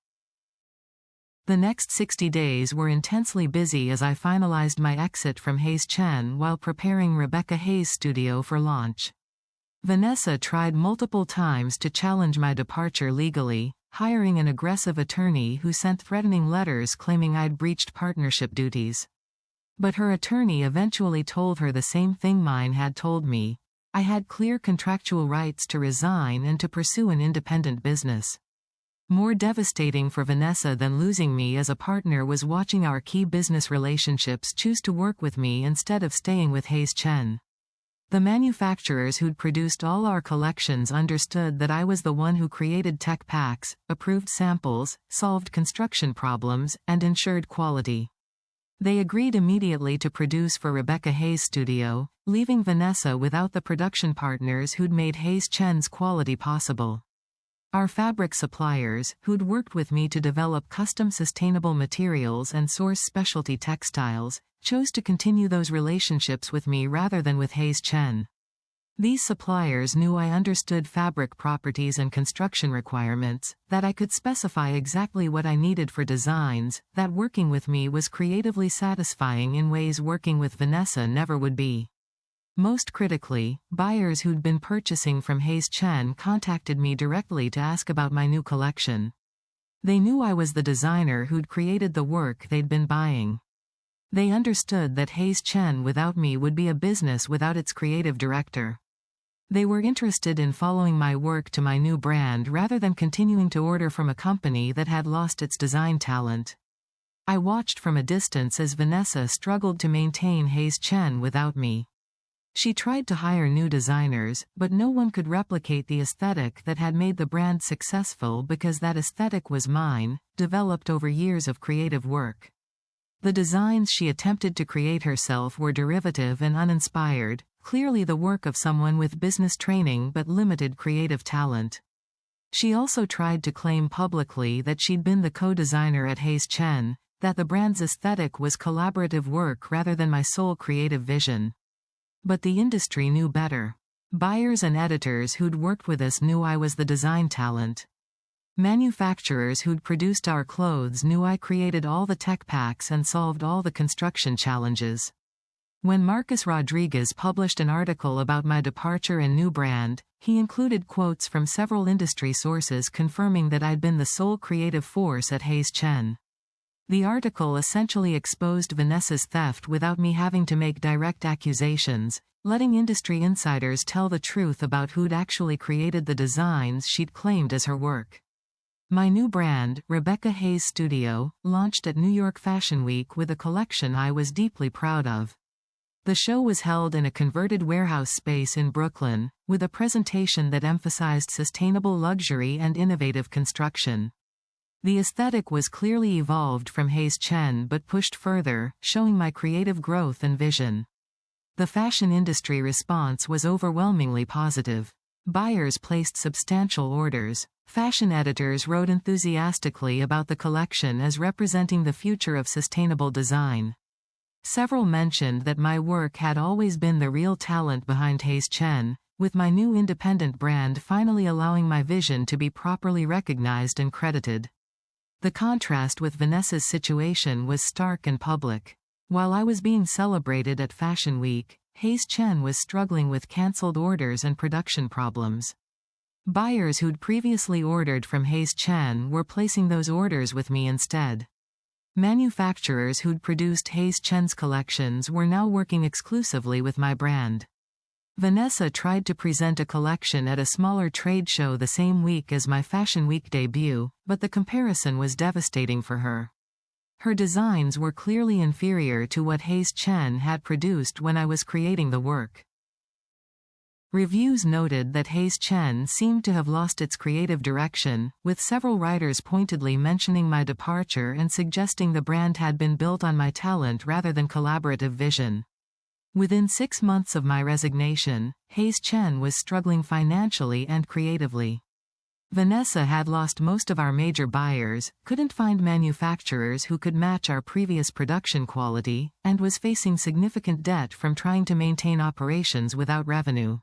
The next 60 days were intensely busy as I finalized my exit from Hayes Chen while preparing Rebecca Hayes' studio for launch. Vanessa tried multiple times to challenge my departure legally, hiring an aggressive attorney who sent threatening letters claiming I'd breached partnership duties. But her attorney eventually told her the same thing mine had told me. I had clear contractual rights to resign and to pursue an independent business. More devastating for Vanessa than losing me as a partner was watching our key business relationships choose to work with me instead of staying with Hayes Chen. The manufacturers who'd produced all our collections understood that I was the one who created tech packs, approved samples, solved construction problems, and ensured quality. They agreed immediately to produce for Rebecca Hayes' studio, leaving Vanessa without the production partners who'd made Hayes Chen's quality possible. Our fabric suppliers, who'd worked with me to develop custom sustainable materials and source specialty textiles, chose to continue those relationships with me rather than with Hayes Chen. These suppliers knew I understood fabric properties and construction requirements, that I could specify exactly what I needed for designs, that working with me was creatively satisfying in ways working with Vanessa never would be. Most critically, buyers who'd been purchasing from Hayes Chen contacted me directly to ask about my new collection. They knew I was the designer who'd created the work they'd been buying. They understood that Hayes Chen without me would be a business without its creative director. They were interested in following my work to my new brand rather than continuing to order from a company that had lost its design talent. I watched from a distance as Vanessa struggled to maintain Hayes Chen without me. She tried to hire new designers, but no one could replicate the aesthetic that had made the brand successful because that aesthetic was mine, developed over years of creative work. The designs she attempted to create herself were derivative and uninspired, clearly the work of someone with business training but limited creative talent. She also tried to claim publicly that she'd been the co-designer at Hayes Chen, that the brand's aesthetic was collaborative work rather than my sole creative vision. But the industry knew better. Buyers and editors who'd worked with us knew I was the design talent. Manufacturers who'd produced our clothes knew I created all the tech packs and solved all the construction challenges. When Marcus Rodriguez published an article about my departure and new brand, he included quotes from several industry sources confirming that I'd been the sole creative force at Hayes Chen. The article essentially exposed Vanessa's theft without me having to make direct accusations, letting industry insiders tell the truth about who'd actually created the designs she'd claimed as her work. My new brand, Rebecca Hayes Studio, launched at New York Fashion Week with a collection I was deeply proud of. The show was held in a converted warehouse space in Brooklyn, with a presentation that emphasized sustainable luxury and innovative construction. The aesthetic was clearly evolved from Hayes Chen but pushed further, showing my creative growth and vision. The fashion industry response was overwhelmingly positive. Buyers placed substantial orders. Fashion editors wrote enthusiastically about the collection as representing the future of sustainable design. Several mentioned that my work had always been the real talent behind Hayes Chen, with my new independent brand finally allowing my vision to be properly recognized and credited. The contrast with Vanessa's situation was stark and public. While I was being celebrated at Fashion Week, Hayes Chen was struggling with cancelled orders and production problems. Buyers who'd previously ordered from Hayes Chen were placing those orders with me instead. Manufacturers who'd produced Hayes Chen's collections were now working exclusively with my brand. Vanessa tried to present a collection at a smaller trade show the same week as my Fashion Week debut, but the comparison was devastating for her. Her designs were clearly inferior to what Hayes Chen had produced when I was creating the work. Reviews noted that Hayes Chen seemed to have lost its creative direction, with several writers pointedly mentioning my departure and suggesting the brand had been built on my talent rather than collaborative vision. Within 6 months of my resignation, Hayes Chen was struggling financially and creatively. Vanessa had lost most of our major buyers, couldn't find manufacturers who could match our previous production quality, and was facing significant debt from trying to maintain operations without revenue.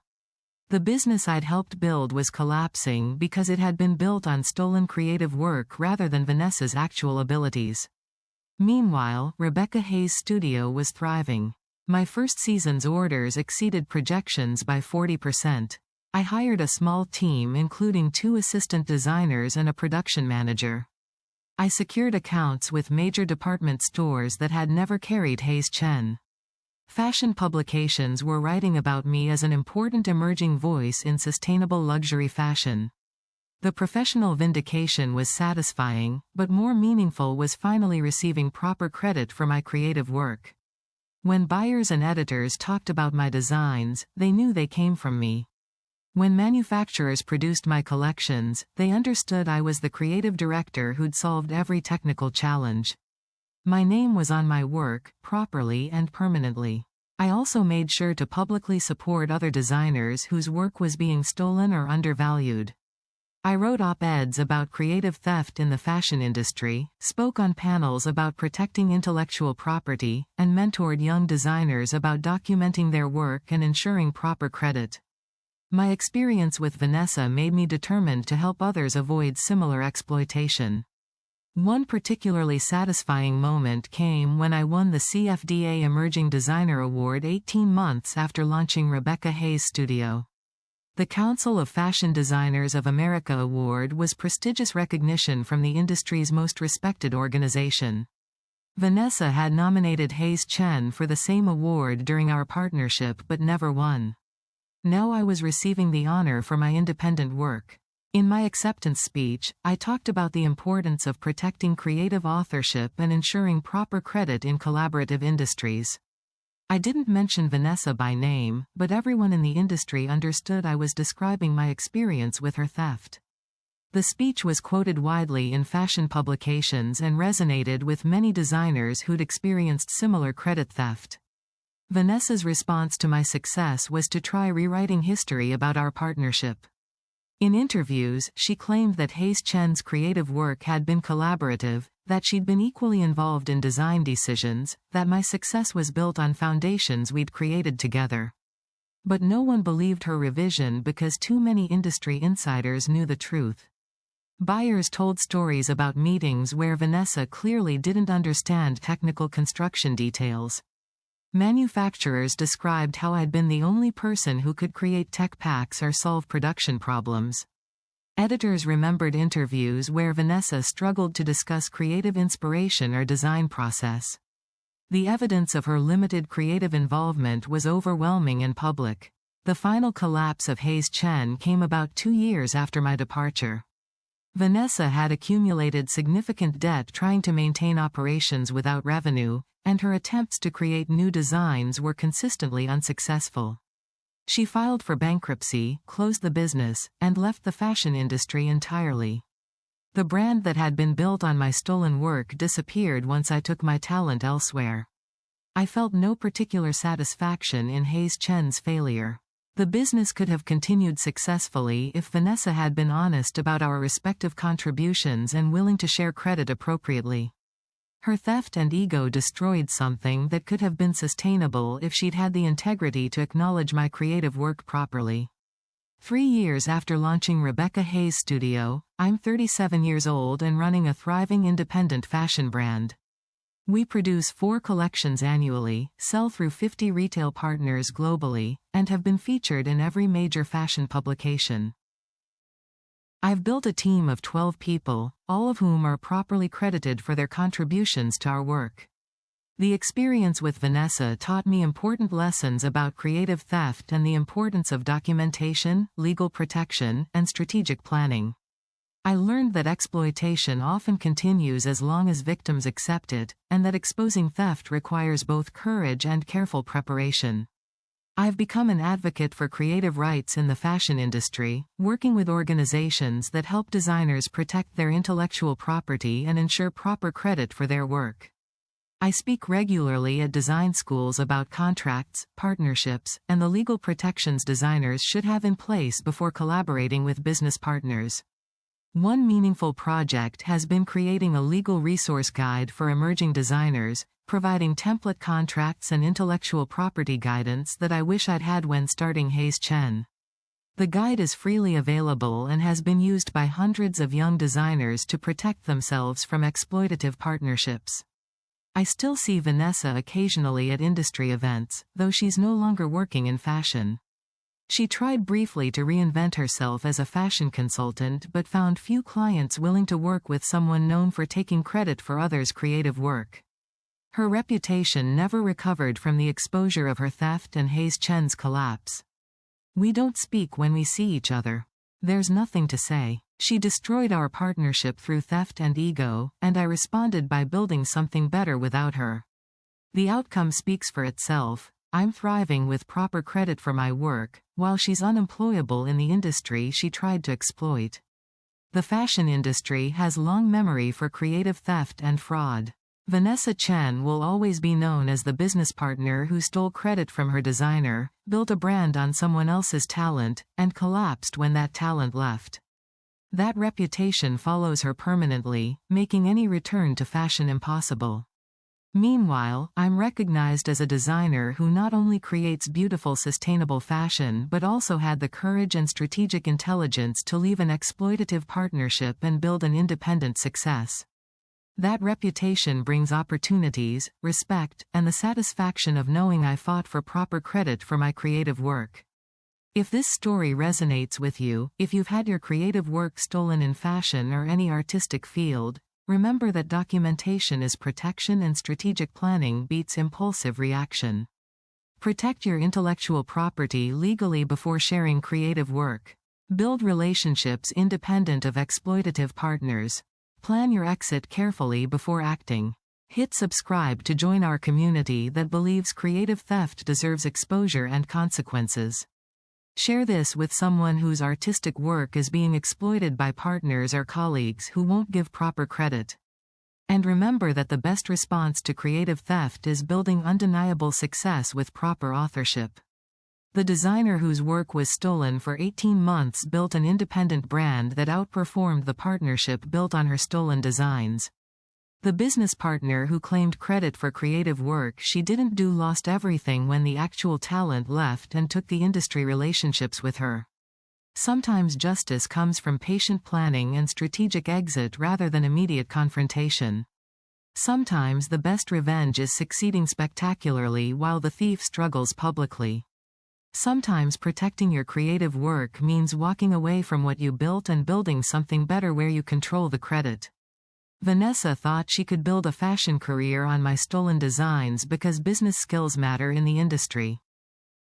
The business I'd helped build was collapsing because it had been built on stolen creative work rather than Vanessa's actual abilities. Meanwhile, Rebecca Hayes' studio was thriving. My first season's orders exceeded projections by 40%. I hired a small team including 2 assistant designers and a production manager. I secured accounts with major department stores that had never carried Hayes Chen. Fashion publications were writing about me as an important emerging voice in sustainable luxury fashion. The professional vindication was satisfying, but more meaningful was finally receiving proper credit for my creative work. When buyers and editors talked about my designs, they knew they came from me. When manufacturers produced my collections, they understood I was the creative director who'd solved every technical challenge. My name was on my work, properly and permanently. I also made sure to publicly support other designers whose work was being stolen or undervalued. I wrote op-eds about creative theft in the fashion industry, spoke on panels about protecting intellectual property, and mentored young designers about documenting their work and ensuring proper credit. My experience with Vanessa made me determined to help others avoid similar exploitation. One particularly satisfying moment came when I won the CFDA Emerging Designer Award 18 months after launching Rebecca Hayes' studio. The Council of Fashion Designers of America Award was prestigious recognition from the industry's most respected organization. Vanessa had nominated Hayes Chen for the same award during our partnership but never won. Now I was receiving the honor for my independent work. In my acceptance speech, I talked about the importance of protecting creative authorship and ensuring proper credit in collaborative industries. I didn't mention Vanessa by name, but everyone in the industry understood I was describing my experience with her theft. The speech was quoted widely in fashion publications and resonated with many designers who'd experienced similar credit theft. Vanessa's response to my success was to try rewriting history about our partnership. In interviews, she claimed that Hayes Chen's creative work had been collaborative, that she'd been equally involved in design decisions, that my success was built on foundations we'd created together. But no one believed her revision because too many industry insiders knew the truth. Buyers told stories about meetings where Vanessa clearly didn't understand technical construction details. Manufacturers described how I'd been the only person who could create tech packs or solve production problems. Editors remembered interviews where Vanessa struggled to discuss creative inspiration or design process. The evidence of her limited creative involvement was overwhelming and public. The final collapse of Hayes Chen came about 2 years after my departure. Vanessa had accumulated significant debt trying to maintain operations without revenue, and her attempts to create new designs were consistently unsuccessful. She filed for bankruptcy, closed the business, and left the fashion industry entirely. The brand that had been built on my stolen work disappeared once I took my talent elsewhere. I felt no particular satisfaction in Hayes Chen's failure. The business could have continued successfully if Vanessa had been honest about our respective contributions and willing to share credit appropriately. Her theft and ego destroyed something that could have been sustainable if she'd had the integrity to acknowledge my creative work properly. 3 years after launching Rebecca Hayes' studio, I'm 37 years old and running a thriving independent fashion brand. We produce 4 collections annually, sell through 50 retail partners globally, and have been featured in every major fashion publication. I've built a team of 12 people, all of whom are properly credited for their contributions to our work. The experience with Vanessa taught me important lessons about creative theft and the importance of documentation, legal protection, and strategic planning. I learned that exploitation often continues as long as victims accept it, and that exposing theft requires both courage and careful preparation. I've become an advocate for creative rights in the fashion industry, working with organizations that help designers protect their intellectual property and ensure proper credit for their work. I speak regularly at design schools about contracts, partnerships, and the legal protections designers should have in place before collaborating with business partners. One meaningful project has been creating a legal resource guide for emerging designers, providing template contracts and intellectual property guidance that I wish I'd had when starting Hayes Chen. The guide is freely available and has been used by hundreds of young designers to protect themselves from exploitative partnerships. I still see Vanessa occasionally at industry events, though she's no longer working in fashion. She tried briefly to reinvent herself as a fashion consultant but found few clients willing to work with someone known for taking credit for others' creative work. Her reputation never recovered from the exposure of her theft and Hayes Chen's collapse. We don't speak when we see each other. There's nothing to say. She destroyed our partnership through theft and ego, and I responded by building something better without her. The outcome speaks for itself. I'm thriving with proper credit for my work, while she's unemployable in the industry she tried to exploit. The fashion industry has long memory for creative theft and fraud. Vanessa Chen will always be known as the business partner who stole credit from her designer, built a brand on someone else's talent, and collapsed when that talent left. That reputation follows her permanently, making any return to fashion impossible. Meanwhile, I'm recognized as a designer who not only creates beautiful sustainable fashion but also had the courage and strategic intelligence to leave an exploitative partnership and build an independent success. That reputation brings opportunities, respect, and the satisfaction of knowing I fought for proper credit for my creative work. If this story resonates with you, if you've had your creative work stolen in fashion or any artistic field, remember that documentation is protection and strategic planning beats impulsive reaction. Protect your intellectual property legally before sharing creative work. Build relationships independent of exploitative partners. Plan your exit carefully before acting. Hit subscribe to join our community that believes creative theft deserves exposure and consequences. Share this with someone whose artistic work is being exploited by partners or colleagues who won't give proper credit. And remember that the best response to creative theft is building undeniable success with proper authorship. The designer whose work was stolen for 18 months built an independent brand that outperformed the partnership built on her stolen designs. The business partner who claimed credit for creative work she didn't do lost everything when the actual talent left and took the industry relationships with her. Sometimes justice comes from patient planning and strategic exit rather than immediate confrontation. Sometimes the best revenge is succeeding spectacularly while the thief struggles publicly. Sometimes protecting your creative work means walking away from what you built and building something better where you control the credit. Vanessa thought she could build a fashion career on my stolen designs because business skills matter in the industry.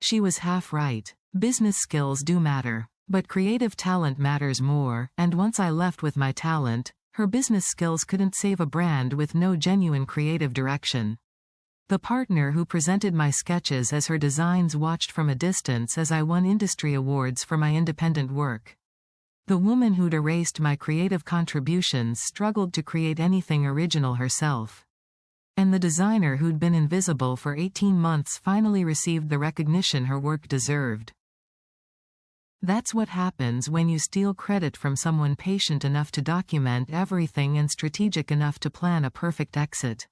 She was half right. Business skills do matter. But creative talent matters more, and once I left with my talent, her business skills couldn't save a brand with no genuine creative direction. The partner who presented my sketches as her designs watched from a distance as I won industry awards for my independent work. The woman who'd erased my creative contributions struggled to create anything original herself. And the designer who'd been invisible for 18 months finally received the recognition her work deserved. That's what happens when you steal credit from someone patient enough to document everything and strategic enough to plan a perfect exit.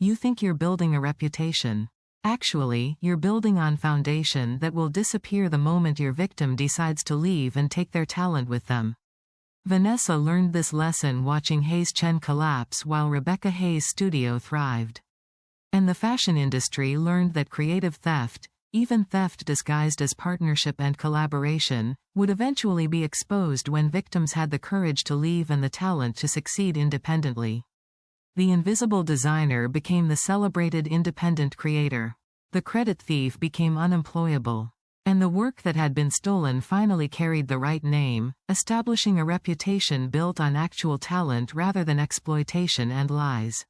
You think you're building a reputation. Actually, you're building on foundation that will disappear the moment your victim decides to leave and take their talent with them. Vanessa learned this lesson watching Hayes Chen collapse while Rebecca Hayes' studio thrived. And the fashion industry learned that creative theft, even theft disguised as partnership and collaboration, would eventually be exposed when victims had the courage to leave and the talent to succeed independently. The invisible designer became the celebrated independent creator. The credit thief became unemployable. And the work that had been stolen finally carried the right name, establishing a reputation built on actual talent rather than exploitation and lies.